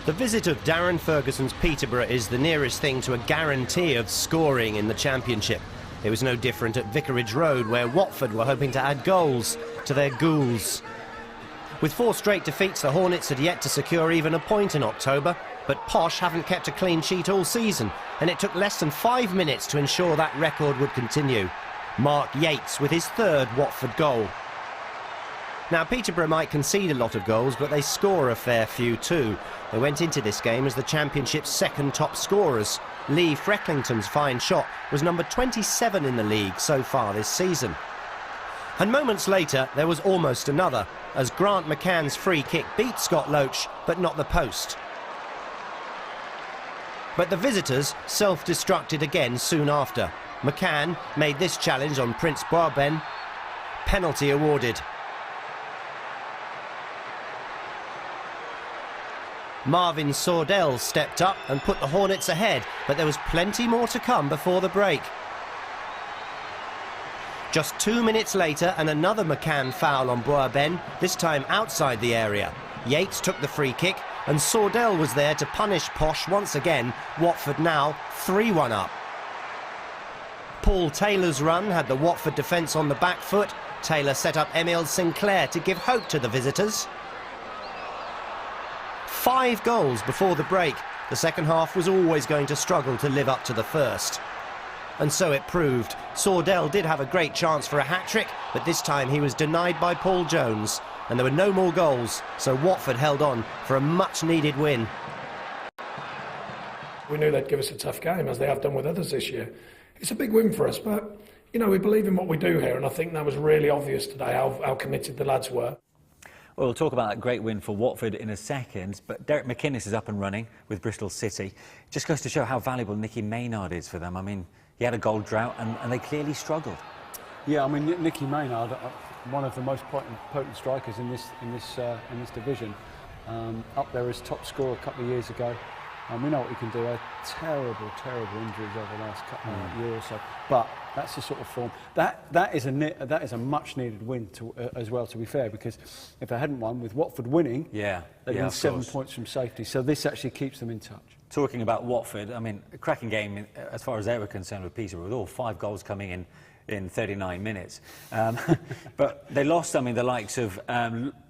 The visit of Darren Ferguson's Peterborough is the nearest thing to a guarantee of scoring in the Championship. It was no different at Vicarage Road, where Watford were hoping to add goals to their ghouls. With 4 straight defeats, the Hornets had yet to secure even a point in October, but Posh haven't kept a clean sheet all season, and it took less than 5 minutes to ensure that record would continue. Mark Yates with his 3rd Watford goal. Now, Peterborough might concede a lot of goals, but they score a fair few too. They went into this game as the Championship's 2nd top scorers. Lee Frecklington's fine shot was number 27 in the league so far this season. And moments later, there was almost another, as Grant McCann's free kick beat Scott Loach, but not the post. But the visitors self-destructed again soon after. McCann made this challenge on Prince Boisben. Penalty awarded. Marvin Sordell stepped up and put the Hornets ahead, but there was plenty more to come before the break. Just 2 minutes later, and another McCann foul on Boisben, this time outside the area. Yates took the free kick, and Sordell was there to punish Posh once again. Watford now 3-1 up. Paul Taylor's run had the Watford defence on the back foot. Taylor set up Emile Sinclair to give hope to the visitors. 5 goals before the break. The second half was always going to struggle to live up to the first. And so it proved. Sordell did have a great chance for a hat-trick, but this time he was denied by Paul Jones. And there were no more goals, so Watford held on for a much-needed win. We knew they'd give us a tough game, as they have done with others this year. It's a big win for us, but, you know, we believe in what we do here, and I think that was really obvious today, how committed the lads were. Well, we'll talk about that great win for Watford in a second, but Derek McInnes is up and running with Bristol City. Just goes to show how valuable Nicky Maynard is for them. I mean, he had a goal drought and they clearly struggled. Yeah, I mean, Nicky Maynard, one of the most potent strikers in this division, up there as top scorer a couple of years ago. We know what he can do. Terrible injuries over the last year or so. But that's the sort of form. That is a much needed win as well. To be fair, because if they hadn't won with Watford winning, they'd been 7 points from safety. So this actually keeps them in touch. Talking about Watford, I mean, a cracking game as far as they were concerned with Peterborough, with all 5 goals coming in 39 minutes. But they lost, I mean, the likes of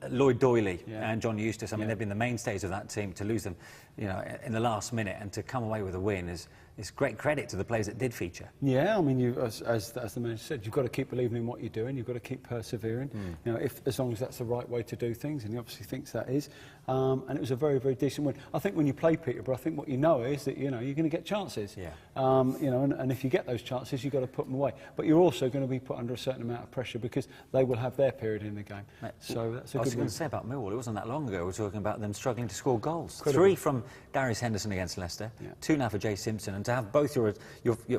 Lloyd Doyley and John Eustace. I mean, they've been the mainstays of that team. To lose them, you know, in the last minute and to come away with a win is great credit to the players that did feature. Yeah, I mean, as the manager said, you've got to keep believing in what you're doing. You've got to keep persevering. You know, as long as that's the right way to do things, and he obviously thinks that is. And it was a very, very decent win. I think when you play Peterborough, I think what you know is that you're going to get chances. You know, and if you get those chances, you've got to put them away. But you're also going to be put under a certain amount of pressure because they will have their period in the game. So that's a good win. I was going to say about Millwall, it wasn't that long ago we were talking about them struggling to score goals. Incredible. 3 from Darius Henderson against Leicester, 2 now for Jay Simpson, and to have both your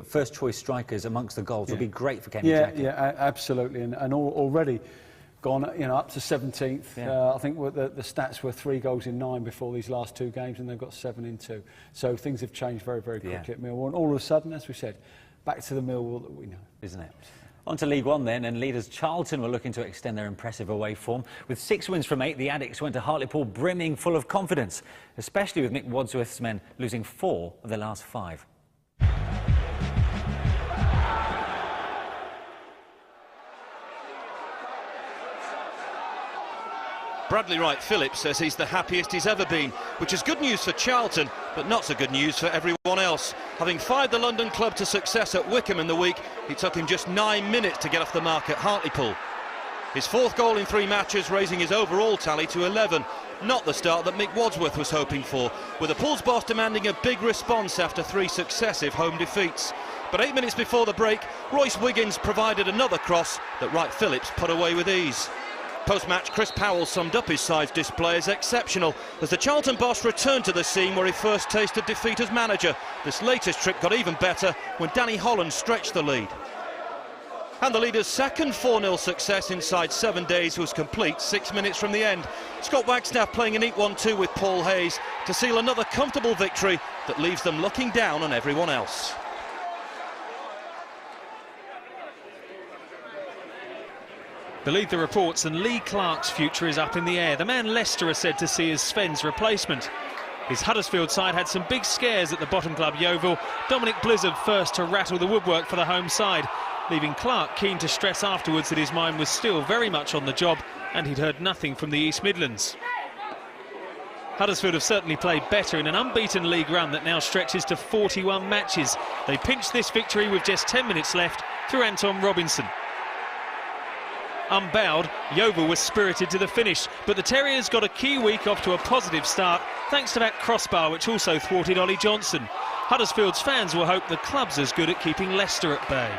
first choice strikers amongst the goals would be great for Kenny Jackson. Yeah, absolutely, and already gone, you know, up to 17th. I think the stats were 3 goals in 9 before these last 2 games, and they've got 7 in 2. So things have changed very, very quickly at Millwall, and all of a sudden, as we said, back to the Millwall that we know, isn't it? On to League One then, and leaders Charlton were looking to extend their impressive away form. With 6 wins from 8, the Addicts went to Hartlepool brimming full of confidence, especially with Mick Wadsworth's men losing 4 of their last 5. Bradley Wright-Phillips says he's the happiest he's ever been, which is good news for Charlton, but not so good news for everyone else. Having fired the London club to success at Wickham in the week, it took him just 9 minutes to get off the mark at Hartlepool. His 4th goal in 3 matches, raising his overall tally to 11. Not the start that Mick Wadsworth was hoping for, with the Pools boss demanding a big response after 3 successive home defeats. But 8 minutes before the break, Royce Wiggins provided another cross that Wright-Phillips put away with ease. Post-match, Chris Powell summed up his side's display as exceptional as the Charlton boss returned to the scene where he first tasted defeat as manager. This latest trip got even better when Danny Holland stretched the lead. And the leader's second 4-0 success inside 7 days was complete 6 minutes from the end. Scott Wagstaff playing a neat 1-2 with Paul Hayes to seal another comfortable victory that leaves them looking down on everyone else. Believe the reports, and Lee Clark's future is up in the air. The man Leicester are said to see as Sven's replacement. His Huddersfield side had some big scares at the bottom club Yeovil. Dominic Blizzard first to rattle the woodwork for the home side, leaving Clark keen to stress afterwards that his mind was still very much on the job and he'd heard nothing from the East Midlands. Huddersfield have certainly played better in an unbeaten league run that now stretches to 41 matches. They pinched this victory with just 10 minutes left through Anton Robinson. Unbowed, Yeovil was spirited to the finish, but the Terriers got a key week off to a positive start thanks to that crossbar which also thwarted Ollie Johnson. Huddersfield's fans will hope the club's as good at keeping Leicester at bay.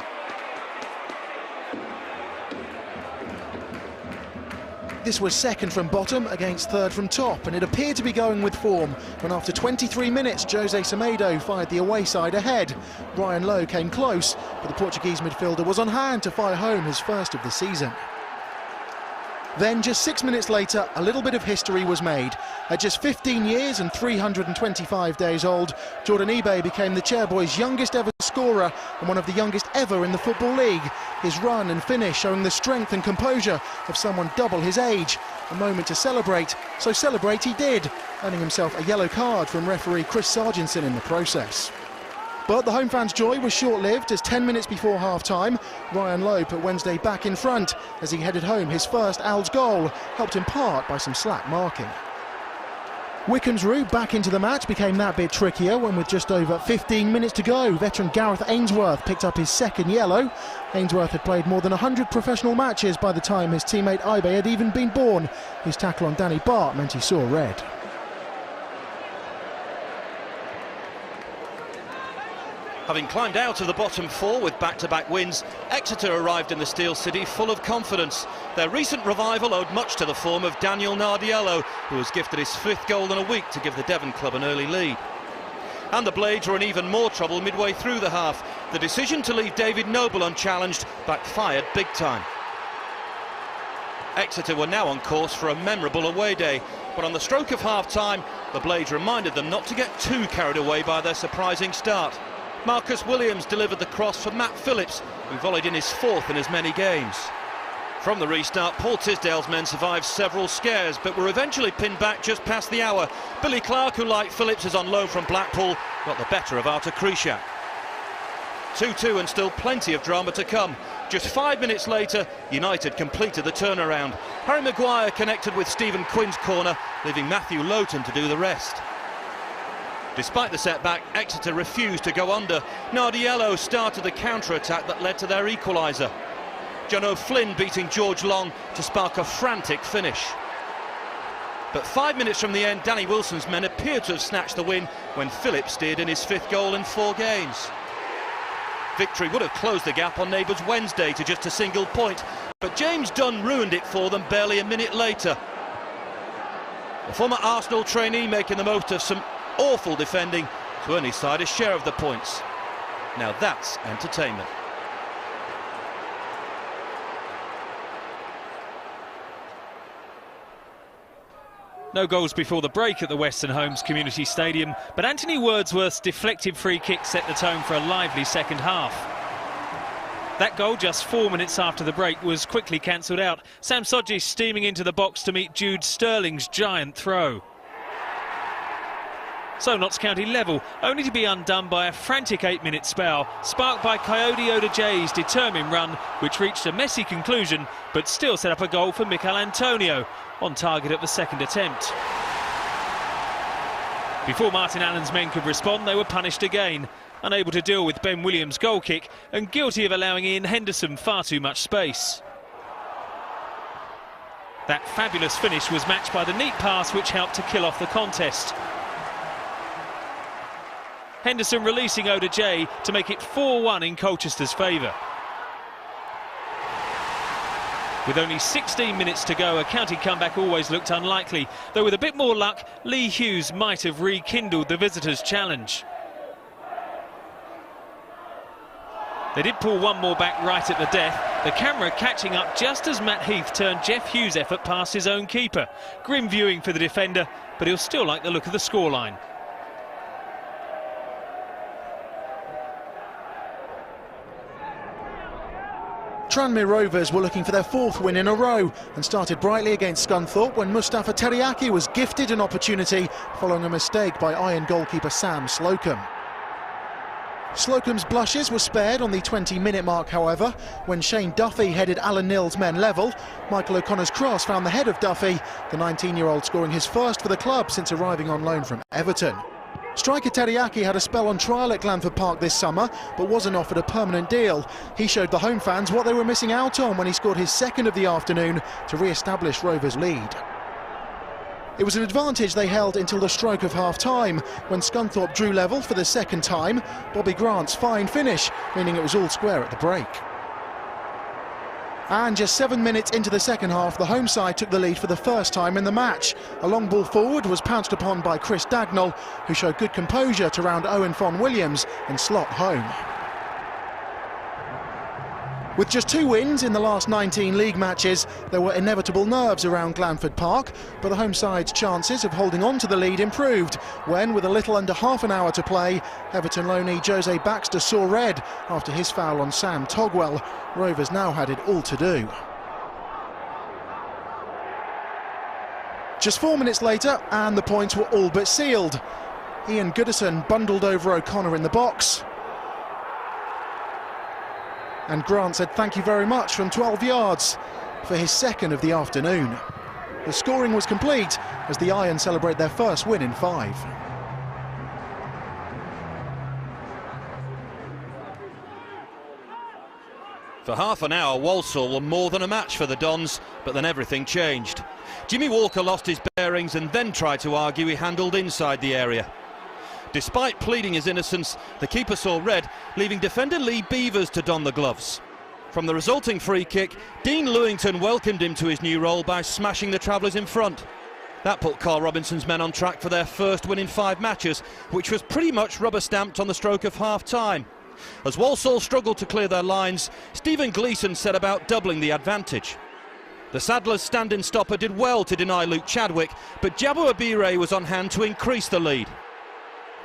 This was second from bottom against third from top, and it appeared to be going with form when after 23 minutes Jose Semedo fired the away side ahead. Brian Lowe came close, but the Portuguese midfielder was on hand to fire home his first of the season. Then, just 6 minutes later, a little bit of history was made. At just 15 years and 325 days old, Jordan Ebe became the Chairboys' youngest ever scorer and one of the youngest ever in the Football League. His run and finish showing the strength and composure of someone double his age. A moment to celebrate, so celebrate he did, earning himself a yellow card from referee Chris Sargentson in the process. But the home fans' joy was short-lived as 10 minutes before half-time, Ryan Lowe put Wednesday back in front as he headed home his first Al's goal, helped in part by some slack marking. Wycombe's route back into the match became that bit trickier when, with just over 15 minutes to go, veteran Gareth Ainsworth picked up his second yellow. Ainsworth had played more than 100 professional matches by the time his teammate Ibe had even been born. His tackle on Danny Bart meant he saw red. Having climbed out of the bottom four with back-to-back wins, Exeter arrived in the Steel City full of confidence. Their recent revival owed much to the form of Daniel Nardiello, who was gifted his 5th goal in a week to give the Devon club an early lead. And the Blades were in even more trouble midway through the half. The decision to leave David Noble unchallenged backfired big time. Exeter were now on course for a memorable away day, but on the stroke of half-time, the Blades reminded them not to get too carried away by their surprising start. Marcus Williams delivered the cross for Matt Phillips, who volleyed in his 4th in as many games. From the restart, Paul Tisdale's men survived several scares, but were eventually pinned back just past the hour. Billy Clark, who like Phillips is on loan from Blackpool, got the better of Artur Krishak. 2-2 and still plenty of drama to come. Just 5 minutes later, United completed the turnaround. Harry Maguire connected with Stephen Quinn's corner, leaving Matthew Lowton to do the rest. Despite the setback, Exeter refused to go under. Nardiello started the counter-attack that led to their equaliser. John O'Flynn beating George Long to spark a frantic finish. But 5 minutes from the end, Danny Wilson's men appeared to have snatched the win when Phillips steered in his 5th goal in 4 games. Victory would have closed the gap on neighbours Wednesday to just a single point, but James Dunn ruined it for them barely a minute later. The former Arsenal trainee making the most of some awful defending to earn his side a share of the points. Now that's entertainment. No goals before the break at the Western Homes Community Stadium, but Anthony Wordsworth's deflected free kick set the tone for a lively second half. That goal, just 4 minutes after the break, was quickly cancelled out. Sam Sodji steaming into the box to meet Jude Sterling's giant throw. So Notts County level, only to be undone by a frantic 8-minute spell, sparked by Coyote Odaje's determined run, which reached a messy conclusion, but still set up a goal for Mikel Antonio, on target at the second attempt. Before Martin Allen's men could respond, they were punished again, unable to deal with Ben Williams' goal kick and guilty of allowing Ian Henderson far too much space. That fabulous finish was matched by the neat pass which helped to kill off the contest. Henderson releasing Odaje to make it 4-1 in Colchester's favour. With only 16 minutes to go, a county comeback always looked unlikely, though with a bit more luck, Lee Hughes might have rekindled the visitors' challenge. They did pull one more back right at the death, the camera catching up just as Matt Heath turned Jeff Hughes' effort past his own keeper. Grim viewing for the defender, but he'll still like the look of the scoreline. Tranmere Rovers were looking for their 4th win in a row and started brightly against Scunthorpe when Mustafa Teriyaki was gifted an opportunity following a mistake by Iron goalkeeper Sam Slocum. Slocum's blushes were spared on the 20-minute mark, however, when Shane Duffy headed Alan Nill's men level. Michael O'Connor's cross found the head of Duffy, the 19-year-old scoring his first for the club since arriving on loan from Everton. Striker Teriyaki had a spell on trial at Glanford Park this summer, but wasn't offered a permanent deal. He showed the home fans what they were missing out on when he scored his 2nd of the afternoon to re-establish Rovers' lead. It was an advantage they held until the stroke of half-time, when Scunthorpe drew level for the 2nd time. Bobby Grant's fine finish, meaning it was all square at the break. And just 7 minutes into the second half, the home side took the lead for the first time in the match. A long ball forward was pounced upon by Chris Dagnall, who showed good composure to round Owen Fon-Williams and slot home. With just 2 wins in the last 19 league matches, there were inevitable nerves around Glanford Park, but the home side's chances of holding on to the lead improved when, with a little under half an hour to play, Everton loanee Jose Baxter saw red after his foul on Sam Togwell. Rovers now had it all to do. Just 4 minutes later, and the points were all but sealed. Ian Goodison bundled over O'Connor in the box, and Grant said thank you very much from 12 yards for his 2nd of the afternoon. The scoring was complete as the Iron celebrate their first win in 5. For half an hour, Walsall were more than a match for the Dons, but then everything changed. Jimmy Walker lost his bearings and then tried to argue he handled inside the area. Despite pleading his innocence, the keeper saw red, leaving defender Lee Beavers to don the gloves. From the resulting free kick, Dean Lewington welcomed him to his new role by smashing the travellers in front. That put Carl Robinson's men on track for their first win in 5 matches, which was pretty much rubber-stamped on the stroke of half-time. As Walsall struggled to clear their lines, Stephen Gleeson set about doubling the advantage. The Saddlers' stand-in stopper did well to deny Luke Chadwick, but Jabu Abire was on hand to increase the lead.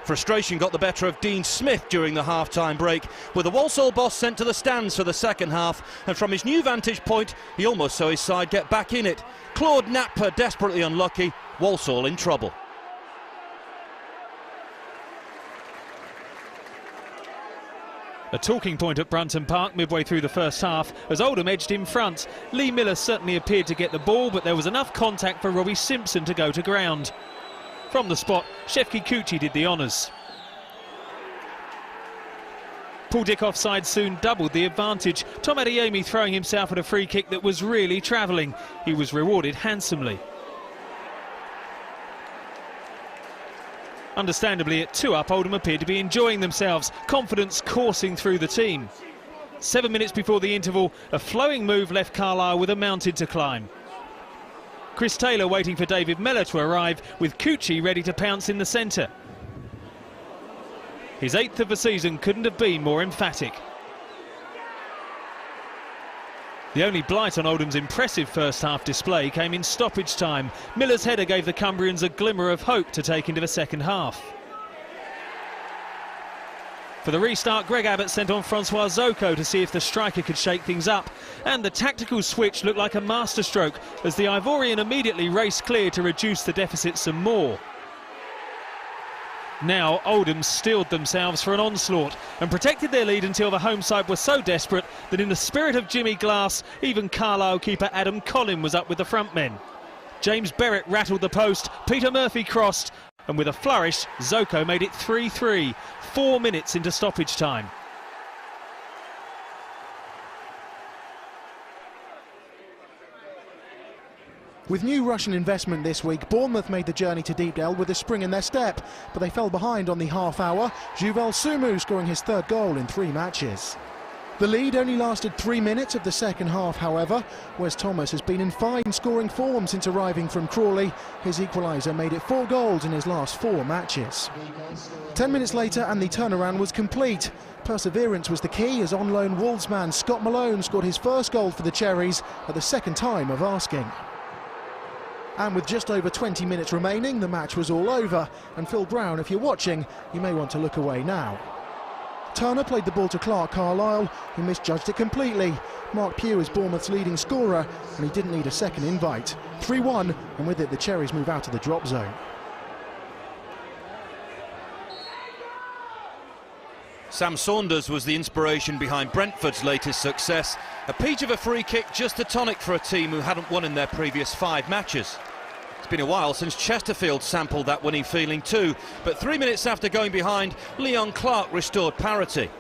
Frustration got the better of Dean Smith during the half-time break, with the Walsall boss sent to the stands for the second half, and from his new vantage point, he almost saw his side get back in it. Claude Napper desperately unlucky, Walsall in trouble. A talking point at Brunton Park midway through the first half as Oldham edged in front. Lee Miller certainly appeared to get the ball, but there was enough contact for Robbie Simpson to go to ground. From the spot, Shefki Kuchi did the honours. Paul Dickoff's side soon doubled the advantage, Tom Adeyemi throwing himself at a free kick that was really travelling. He was rewarded handsomely. Understandably, at 2 up, Oldham appeared to be enjoying themselves, confidence coursing through the team. 7 minutes before the interval, a flowing move left Carlisle with a mountain to climb. Chris Taylor waiting for David Mellor to arrive, with Kuchi ready to pounce in the centre. His 8th of the season couldn't have been more emphatic. The only blight on Oldham's impressive first-half display came in stoppage time. Miller's header gave the Cumbrians a glimmer of hope to take into the second half. For the restart, Greg Abbott sent on Francois Zoko to see if the striker could shake things up. And the tactical switch looked like a masterstroke as the Ivorian immediately raced clear to reduce the deficit some more. Now Oldham steeled themselves for an onslaught and protected their lead until the home side were so desperate that in the spirit of Jimmy Glass, even Carlisle keeper Adam Collin was up with the front men. James Berrett rattled the post, Peter Murphy crossed, and with a flourish, Zoko made it 3-3, 4 minutes into stoppage time. With new Russian investment this week, Bournemouth made the journey to Deepdale with a spring in their step, but they fell behind on the half hour, Juvel Sumu scoring his 3rd goal in 3 matches. The lead only lasted 3 minutes of the second half, however. Wes Thomas has been in fine scoring form since arriving from Crawley. His equaliser made it 4 goals in his last 4 matches. 10 minutes later and the turnaround was complete. Perseverance was the key as on-loan Wolves man Scott Malone scored his first goal for the Cherries at the second time of asking. And with just over 20 minutes remaining, the match was all over. And Phil Brown, if you're watching, you may want to look away now. Turner played the ball to Clark Carlisle, who misjudged it completely. Mark Pugh is Bournemouth's leading scorer, and he didn't need a second invite. 3-1, and with it the Cherries move out of the drop zone. Sam Saunders was the inspiration behind Brentford's latest success. A peach of a free kick, just the tonic for a team who hadn't won in their previous 5 matches. It's been a while since Chesterfield sampled that winning feeling too, but 3 minutes after going behind, Leon Clark restored parity.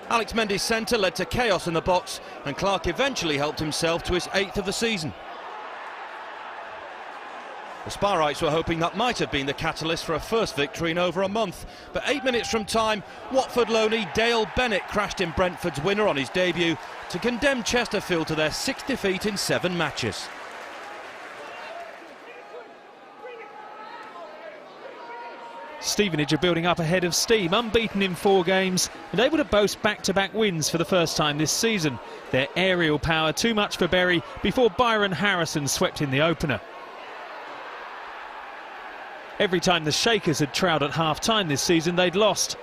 Alex Mendy's centre led to chaos in the box, and Clark eventually helped himself to his 8th of the season. The Sparrites were hoping that might have been the catalyst for a first victory in over a month, but 8 minutes from time, Watford loanee Dale Bennett crashed in Brentford's winner on his debut to condemn Chesterfield to their 6th defeat in 7 matches. Stevenage are building up ahead of steam, unbeaten in 4 games and able to boast back-to-back wins for the first time this season. Their aerial power too much for Bury before Byron Harrison swept in the opener. Every time the Shakers had trowed at half-time this season, they'd lost.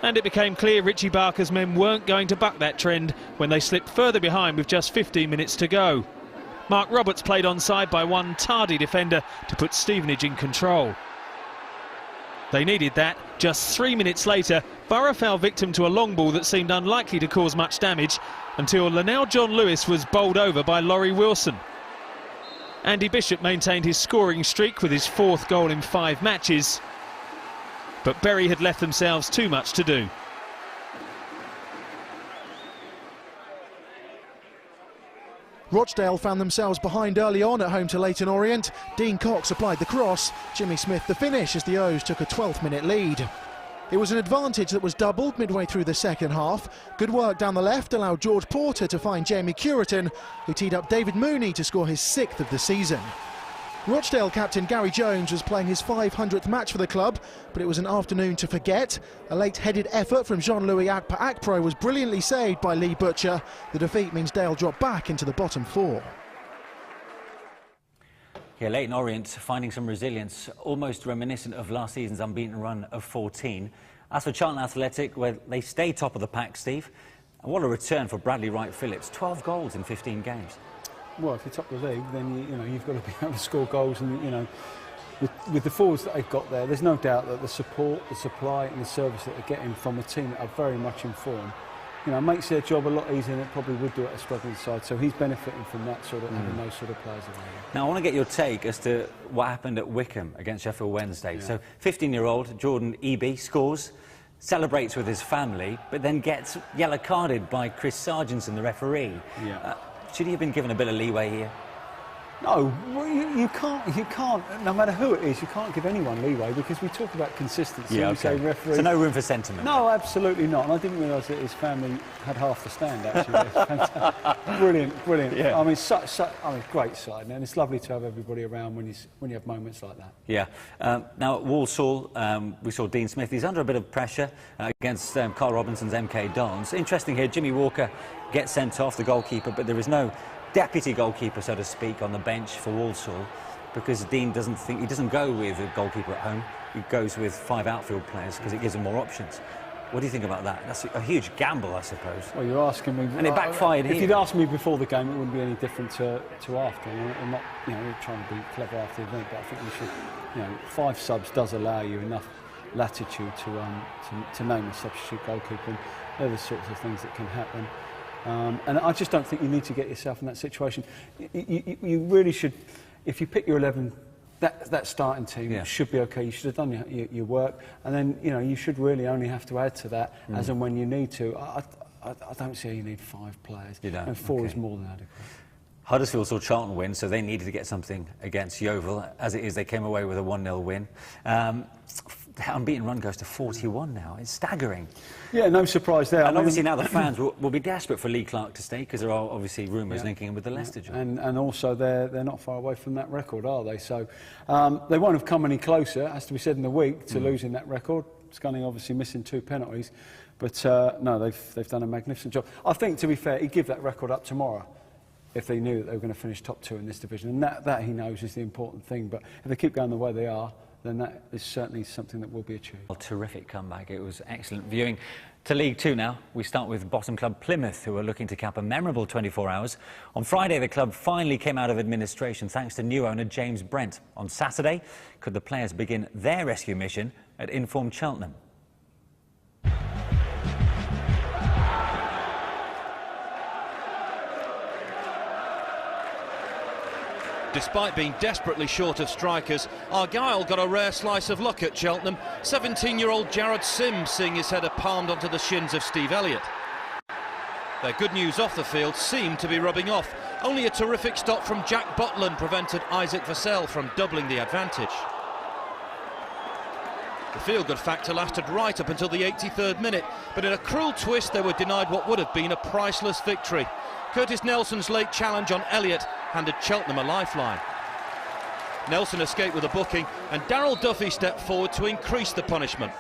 And it became clear Richie Barker's men weren't going to buck that trend when they slipped further behind with just 15 minutes to go. Mark Roberts played onside by one tardy defender to put Stevenage in control. They needed that. Just 3 minutes later, Borough fell victim to a long ball that seemed unlikely to cause much damage until Lionel John Lewis was bowled over by Laurie Wilson. Andy Bishop maintained his scoring streak with his 4th goal in 5 matches, but Bury had left themselves too much to do. Rochdale found themselves behind early on at home to Leyton Orient. Dean Cox applied the cross, Jimmy Smith the finish as the O's took a 12th-minute lead. It was an advantage that was doubled midway through the second half. Good work down the left allowed George Porter to find Jamie Curitin, who teed up David Mooney to score his 6th of the season. Rochdale captain Gary Jones was playing his 500th match for the club, but it was an afternoon to forget. A late-headed effort from Jean-Louis Akpro was brilliantly saved by Lee Butcher. The defeat means Dale dropped back into the bottom 4. Yeah, Leyton Orient finding some resilience, almost reminiscent of last season's unbeaten run of 14. As for Charlton Athletic, where they stay top of the pack, Steve, and what a return for Bradley Wright-Phillips, 12 goals in 15 games. Well, if you're top of the league, then you've got to be able to score goals, and with the forwards that they've got there, there's no doubt that the support, the supply, and the service that they're getting from a team that are very much in form, makes their job a lot easier than it probably would do at a struggling side. So he's benefiting from that sort of having those sort of players around. Now, I want to get your take as to what happened at Wycombe against Sheffield Wednesday. Yeah. So, 15-year-old Jordan Eby scores, celebrates with his family, but then gets yellow carded by Chris Sargentson, the referee. Yeah. Should he have been given a bit of leeway here? No, you can't, no matter who it is, you can't give anyone leeway, because we talk about consistency. Yeah, okay. We say referee. So no room for sentiment? No, absolutely not. And I didn't realise that his family had half the stand, actually. Brilliant. Yeah. I mean, great side, and it's lovely to have everybody around when you have moments like that. Yeah. Now at Walsall, we saw Dean Smith. He's under a bit of pressure against Carl Robinson's MK Dons. Interesting here, Jimmy Walker gets sent off, the goalkeeper, but there is no deputy goalkeeper, so to speak, on the bench for Walsall, because Dean doesn't go with a goalkeeper at home. He goes with 5 outfield players because it gives him more options. What do you think about that? That's a huge gamble, I suppose. Well, you're asking me, and it backfired here. If you'd asked me before the game, it wouldn't be any different to after. I'm not, trying to be clever after the event, but I think we should. 5 subs does allow you enough latitude to name a substitute goalkeeper. And they're the sorts of things that can happen. And I just don't think you need to get yourself in that situation. You really should, if you pick your 11, that starting team should be okay. You should have done your work, and then you should really only have to add to that as and when you need to. I don't see how you need 5 players, and 4 is more than adequate. Huddersfield saw Charlton win, so they needed to get something against Yeovil. As it is, they came away with a 1-0 win. The unbeaten run goes to 41 now. It's staggering. Yeah, no surprise there. And obviously now the fans will be desperate for Lee Clark to stay, because there are obviously rumours linking him with the Leicester job. And also they're not far away from that record, are they? So they won't have come any closer, as to be said in the week, to losing that record. Scully obviously missing 2 penalties, but no, they've done a magnificent job. I think, to be fair, he'd give that record up tomorrow if they knew that they were going to finish top 2 in this division, and that he knows is the important thing. But if they keep going the way they are, then that is certainly something that will be achieved. Well, terrific comeback. It was excellent viewing. To League Two now, we start with bottom club Plymouth, who are looking to cap a memorable 24 hours. On Friday, the club finally came out of administration thanks to new owner James Brent. On Saturday, could the players begin their rescue mission at informed Cheltenham? Despite being desperately short of strikers, Argyle got a rare slice of luck at Cheltenham. 17-year-old Jared Sims seeing his header palmed onto the shins of Steve Elliott. Their good news off the field seemed to be rubbing off. Only a terrific stop from Jack Butland prevented Isaac Vassell from doubling the advantage. The feel-good factor lasted right up until the 83rd minute, but in a cruel twist they were denied what would have been a priceless victory. Curtis Nelson's late challenge on Elliott handed Cheltenham a lifeline. Nelson escaped with a booking and Darryl Duffy stepped forward to increase the punishment.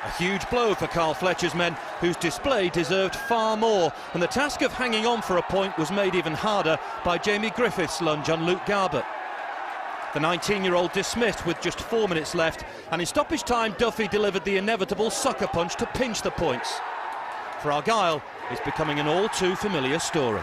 A huge blow for Carl Fletcher's men, whose display deserved far more, and the task of hanging on for a point was made even harder by Jamie Griffith's lunge on Luke Garbutt. The 19-year-old dismissed with just 4 minutes left, and in stoppage time Duffy delivered the inevitable sucker punch to pinch the points. For Argyle, it's becoming an all too familiar story.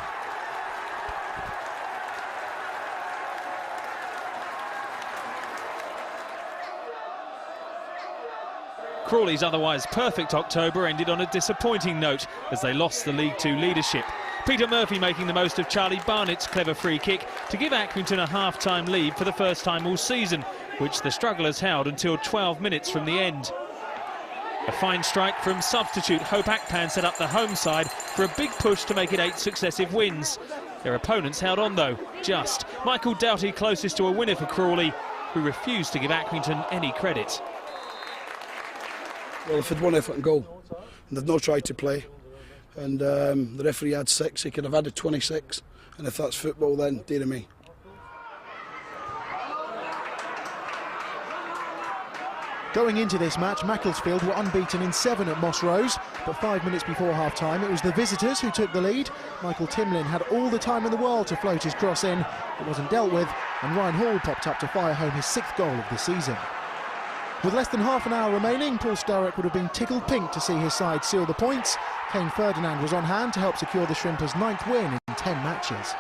Crawley's otherwise perfect October ended on a disappointing note as they lost the League Two leadership. Peter Murphy making the most of Charlie Barnett's clever free kick to give Accrington a half-time lead for the first time all season, which the strugglers held until 12 minutes from the end. A fine strike from substitute Hope Akpan set up the home side for a big push to make it 8 successive wins. Their opponents held on though, just. Michael Doughty closest to a winner for Crawley, who refused to give Accrington any credit. Well, if they'd one effort and goal, and they've not tried to play, and the referee had 6, he could have added 26, and if that's football then, dear me. Going into this match, Macclesfield were unbeaten in 7 at Moss Rose, but 5 minutes before half-time it was the visitors who took the lead. Michael Timlin had all the time in the world to float his cross in. It wasn't dealt with, and Ryan Hall popped up to fire home his 6th goal of the season. With less than half an hour remaining, Paul Sturrock would have been tickled pink to see his side seal the points. Kane Ferdinand was on hand to help secure the Shrimpers' 9th win in 10 matches.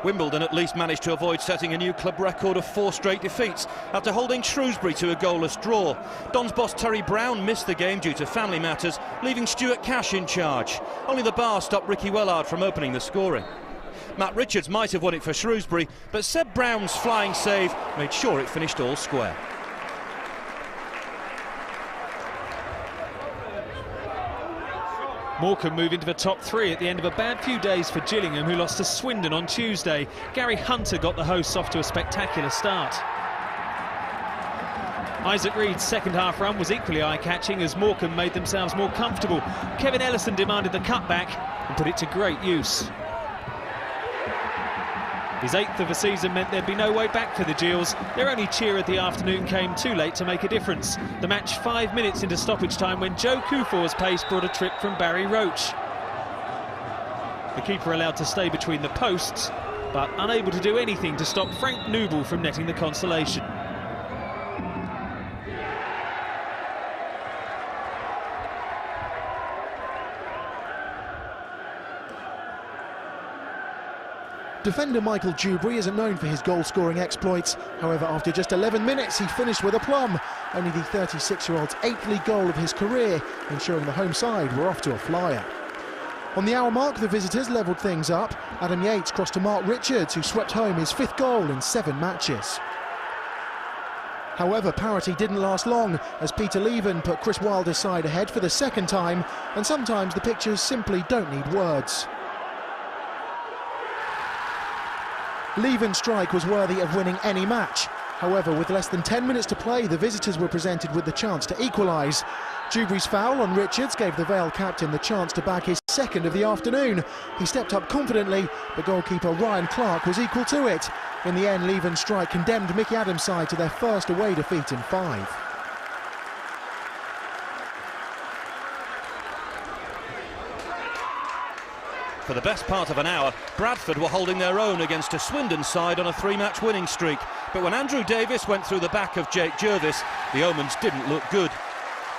Wimbledon at least managed to avoid setting a new club record of 4 straight defeats after holding Shrewsbury to a goalless draw. Don's boss Terry Brown missed the game due to family matters, leaving Stuart Cash in charge. Only the bar stopped Ricky Wellard from opening the scoring. Matt Richards might have won it for Shrewsbury, but Seb Brown's flying save made sure it finished all square. Morecambe move into the top 3 at the end of a bad few days for Gillingham, who lost to Swindon on Tuesday. Gary Hunter got the hosts off to a spectacular start. Isaac Reed's second half run was equally eye-catching as Morecambe made themselves more comfortable. Kevin Ellison demanded the cutback and put it to great use. His 8th of the season meant there'd be no way back for the Gills. Their only cheer of the afternoon came too late to make a difference. The match 5 minutes into stoppage time when Joe Kufor's pace brought a trip from Barry Roach. The keeper allowed to stay between the posts, but unable to do anything to stop Frank Nouble from netting the consolation. Defender Michael Dewberry isn't known for his goal-scoring exploits. However, after just 11 minutes, he finished with a plum. Only the 36-year-old's 8th league goal of his career, ensuring the home side were off to a flyer. On the hour mark, the visitors levelled things up. Adam Yates crossed to Mark Richards, who swept home his 5th goal in 7 matches. However, parity didn't last long, as Peter Leven put Chris Wilder's side ahead for the 2nd time, and sometimes the pictures simply don't need words. Leven's strike was worthy of winning any match. However, with less than 10 minutes to play, the visitors were presented with the chance to equalise. Dewberry's foul on Richards gave the Vale captain the chance to bag his 2nd of the afternoon. He stepped up confidently, but goalkeeper Ryan Clark was equal to it. In the end, Leven's strike condemned Mickey Adams' side to their first away defeat in 5. For the best part of an hour, Bradford were holding their own against a Swindon side on a 3-match winning streak. But when Andrew Davis went through the back of Jake Jervis, the omens didn't look good.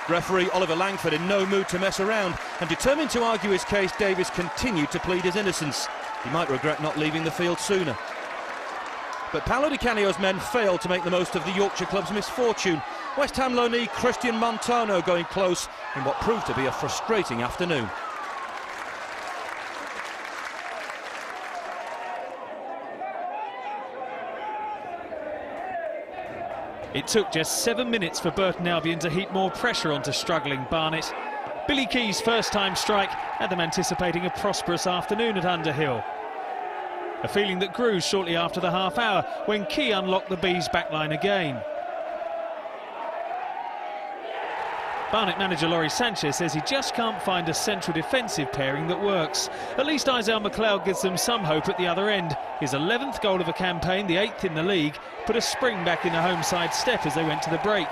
Referee Oliver Langford in no mood to mess around, and determined to argue his case, Davis continued to plead his innocence. He might regret not leaving the field sooner. But Paolo Di Canio's men failed to make the most of the Yorkshire club's misfortune. West Ham loanee Christian Montano going close in what proved to be a frustrating afternoon. It took just 7 minutes for Burton Albion to heap more pressure onto struggling Barnet. Billy Key's first-time strike had them anticipating a prosperous afternoon at Underhill. A feeling that grew shortly after the half-hour when Key unlocked the Bees' backline again. Barnet manager Laurie Sanchez says he just can't find a central defensive pairing that works. At least Isaiah McLeod gives them some hope at the other end. His 11th goal of a campaign, the 8th in the league, put a spring back in the home side step as they went to the break.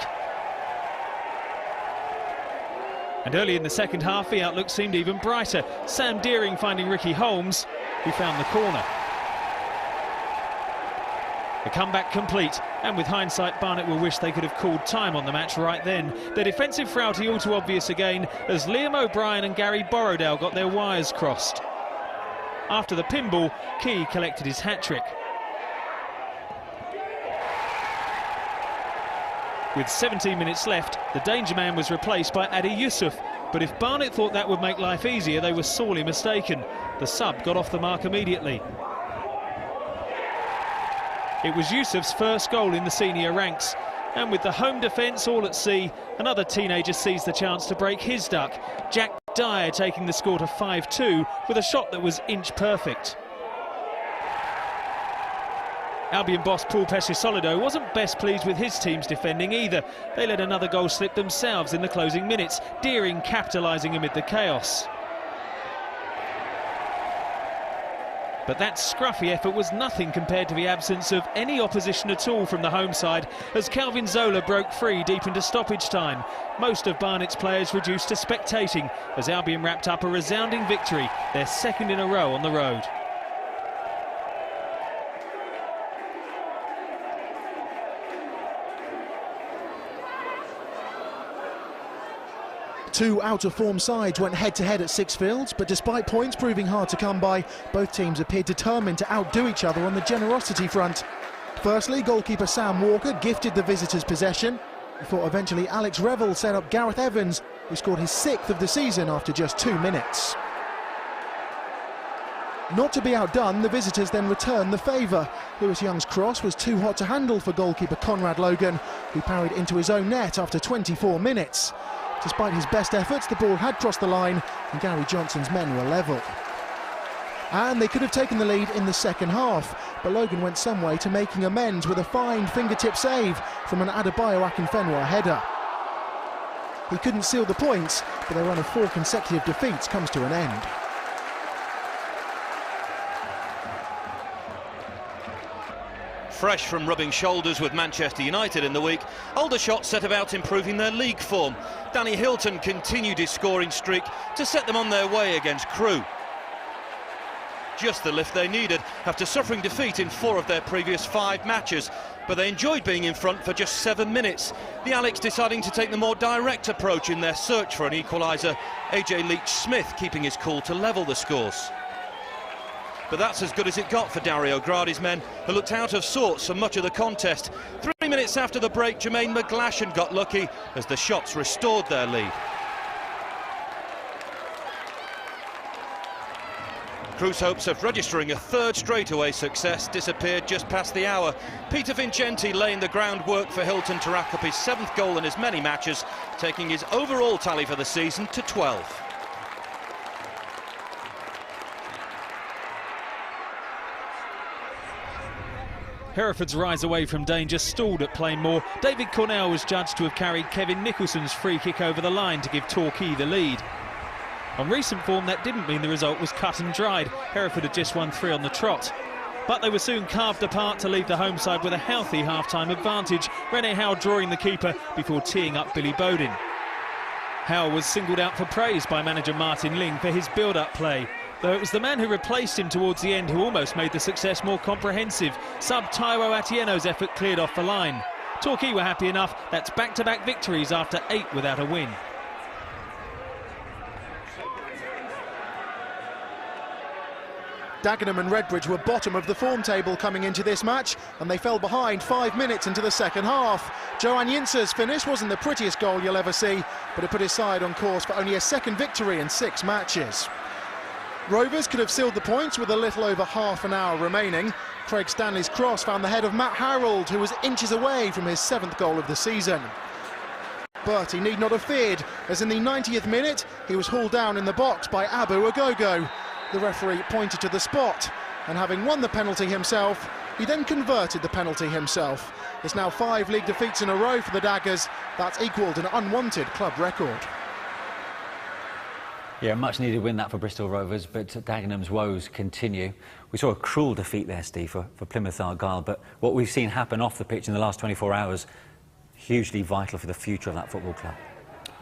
And early in the second half, the outlook seemed even brighter. Sam Deering finding Ricky Holmes, who found the corner. The comeback complete, and with hindsight, Barnet will wish they could have called time on the match right then. Their defensive frailty all too obvious again as Liam O'Brien and Gary Borrowdale got their wires crossed. After the pinball, Key collected his hat-trick. With 17 minutes left, the danger man was replaced by Adi Yusuf, but if Barnet thought that would make life easier, they were sorely mistaken. The sub got off the mark immediately. It was Yusuf's first goal in the senior ranks, and with the home defence all at sea, another teenager seized the chance to break his duck. Jack Dyer taking the score to 5-2 with a shot that was inch perfect. Albion boss Paul Pesce-Solido wasn't best pleased with his team's defending either. They let another goal slip themselves in the closing minutes, Deering capitalising amid the chaos. But that scruffy effort was nothing compared to the absence of any opposition at all from the home side as Calvin Zola broke free deep into stoppage time. Most of Barnet's players reduced to spectating as Albion wrapped up a resounding victory, their second in a row on the road. Two out-of-form sides went head-to-head at Sixfields, but despite points proving hard to come by, both teams appeared determined to outdo each other on the generosity front. Firstly, goalkeeper Sam Walker gifted the visitors possession, before eventually Alex Revel set up Gareth Evans, who scored his 6th of the season after just 2 minutes. Not to be outdone, the visitors then returned the favour. Lewis Young's cross was too hot to handle for goalkeeper Conrad Logan, who parried into his own net after 24 minutes. Despite his best efforts, the ball had crossed the line and Gary Johnson's men were level. And they could have taken the lead in the second half, but Logan went some way to making amends with a fine fingertip save from an Adebayo Akinfenwa header. He couldn't seal the points, but their run of 4 consecutive defeats comes to an end. Fresh from rubbing shoulders with Manchester United in the week, Aldershot set about improving their league form. Danny Hilton continued his scoring streak to set them on their way against Crewe. Just the lift they needed after suffering defeat in 4 of their previous 5 matches, but they enjoyed being in front for just 7 minutes. The Alex deciding to take the more direct approach in their search for an equaliser, AJ Leach-Smith keeping his cool to level the scores. But that's as good as it got for Dario Gradi's men, who looked out of sorts for much of the contest. 3 minutes after the break, Jermaine McGlashan got lucky as the shots restored their lead. Crewe's hopes of registering a 3rd straightaway success disappeared just past the hour. Peter Vincenti laying the groundwork for Hilton to rack up his 7th goal in as many matches, taking his overall tally for the season to 12. Hereford's rise away from danger stalled at Plainmoor. David Cornell was judged to have carried Kevin Nicholson's free kick over the line to give Torquay the lead. On recent form, that didn't mean the result was cut and dried. Hereford had just won 3 on the trot. But they were soon carved apart to leave the home side with a healthy half-time advantage. Rene Howe drawing the keeper before teeing up Billy Bowden. Howe was singled out for praise by manager Martin Ling for his build-up play. though it was the man who replaced him towards the end who almost made the success more comprehensive. Sub Taiwo Atieno's effort cleared off the line. Torquay were happy enough. That's back-to-back victories after 8 without a win. Dagenham and Redbridge were bottom of the form table coming into this match, and they fell behind 5 minutes into the second half. Johan Jinse's finish wasn't the prettiest goal you'll ever see, but it put his side on course for only a second victory in 6 matches. Rovers could have sealed the points with a little over half an hour remaining. Craig Stanley's cross found the head of Matt Harrold, who was inches away from his 7th goal of the season. But he need not have feared, as in the 90th minute, he was hauled down in the box by Abu Agogo. The referee pointed to the spot, and having won the penalty himself, he then converted the penalty himself. It's now 5 league defeats in a row for the Daggers. That's equalled an unwanted club record. Yeah, much needed win that for Bristol Rovers, but Dagenham's woes continue. We saw a cruel defeat there, Steve, for Plymouth Argyle, but what we've seen happen off the pitch in the last 24 hours, hugely vital for the future of that football club.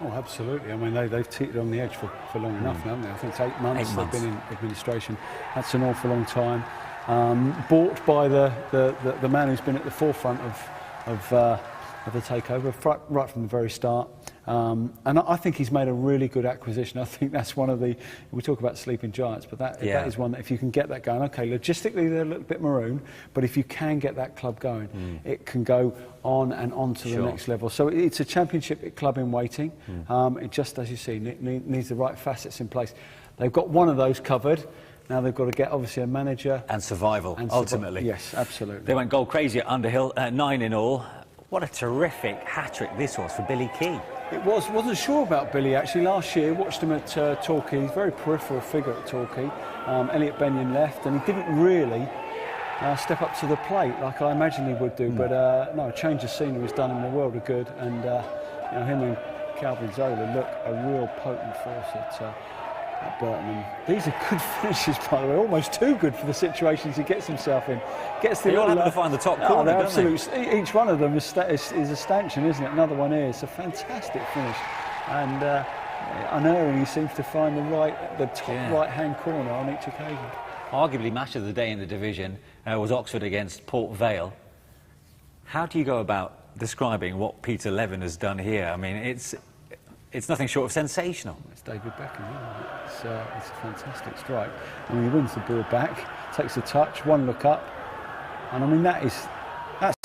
Oh, absolutely. I mean, they've teetered on the edge for long enough now, haven't they? I think it's 8 months they've been in administration. That's an awful long time. Bought by the man who's been at the forefront of the takeover right from the very start. And I think he's made a really good acquisition. I think that's one of the... We talk about sleeping giants, but that is one that if you can get that going... OK, logistically they're a little bit maroon, but if you can get that club going, it can go on and on to the next level. So it's a championship club in waiting. It just, as you see, needs the right facets in place. They've got one of those covered. Now they've got to get, obviously, a manager... And survival, ultimately. Yes, absolutely. They went goal crazy at Underhill, 9 in all. What a terrific hat-trick this was for Billy Key. It wasn't sure about Billy, actually. Last year, watched him at Torquay. He's a very peripheral figure at Torquay. Elliot Benyon left, and he didn't really step up to the plate like I imagined he would do. But no, a change of scenery has done him a world of good. And you know, him and Calvin Zola look a real potent force at Burton. And these are good finishes, by the way, almost too good for the situations he gets himself in. Gets the they all happen to find the top corner, don't they? Each one of them is a stanchion, isn't it? Another one here. It's a fantastic finish. And unerringly seems to find the top right-hand corner on each occasion. Arguably match of the day in the division was Oxford against Port Vale. How do you go about describing what Peter Levin has done here? I mean, it's nothing short of sensational. It's David Beckham, isn't it? It's a fantastic strike. I mean, he wins the ball back, takes a touch, one look up, and I mean that's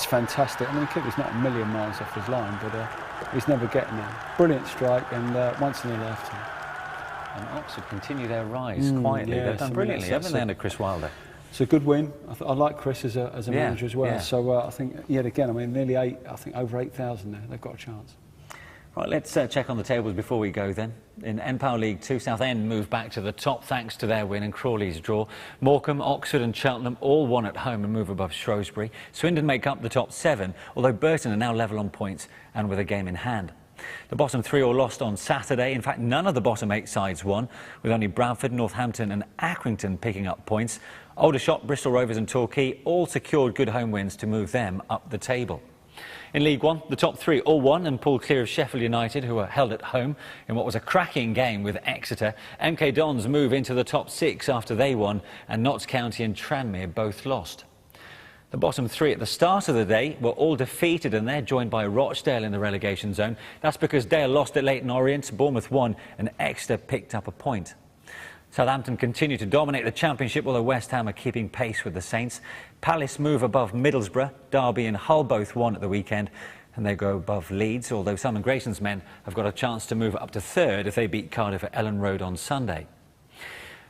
fantastic. I mean, the keeper's not a million miles off his line, but he's never getting there. Brilliant strike, and once in a lifetime. And Oxford continue their rise quietly. They've done brilliantly, haven't they, under Chris Wilder? It's a good win. I like Chris as a manager as well. Yeah. So I think yet again, I mean, nearly over 8,000 there. They've got a chance. Right, let's check on the tables before we go then. In NPAL League 2, Southend moved back to the top thanks to their win and Crawley's draw. Morecambe, Oxford and Cheltenham all won at home and move above Shrewsbury. Swindon make up the top 7, although Burton are now level on points and with a game in hand. The bottom 3 all lost on Saturday. In fact, none of the bottom 8 sides won, with only Bradford, Northampton and Accrington picking up points. Aldershot, Bristol Rovers and Torquay all secured good home wins to move them up the table. In League 1, the top 3 all won and pulled clear of Sheffield United, who were held at home in what was a cracking game with Exeter. MK Dons move into the top 6 after they won, and Notts County and Tranmere both lost. The bottom 3 at the start of the day were all defeated, and they're joined by Rochdale in the relegation zone. That's because Dale lost at Leyton Orient, Bournemouth won, and Exeter picked up a point. Southampton continue to dominate the Championship, although West Ham are keeping pace with the Saints. Palace move above Middlesbrough. Derby and Hull both won at the weekend, and they go above Leeds, although Simon Grayson's men have got a chance to move up to 3rd if they beat Cardiff at Ellen Road on Sunday.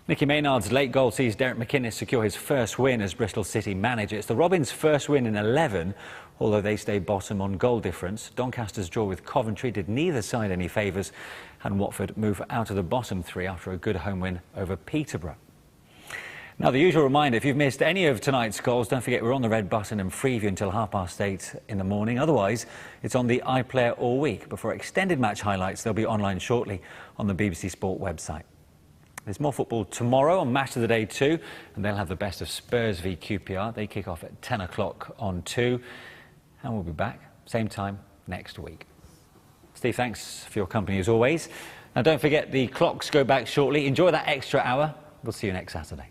Nicky Maynard's late goal sees Derek McInnes secure his first win as Bristol City manager. It's the Robins' first win in 11, although they stay bottom on goal difference. Doncaster's draw with Coventry did neither side any favours, and Watford move out of the bottom 3 after a good home win over Peterborough. Now, the usual reminder, if you've missed any of tonight's goals, don't forget we're on the red button in Freeview until 8:30 in the morning. Otherwise, it's on the iPlayer all week. But for extended match highlights, they'll be online shortly on the BBC Sport website. There's more football tomorrow on Match of the Day 2, and they'll have the best of Spurs v QPR. They kick off at 10 o'clock on 2, and we'll be back same time next week. Steve, thanks for your company as always. Now, don't forget the clocks go back shortly. Enjoy that extra hour. We'll see you next Saturday.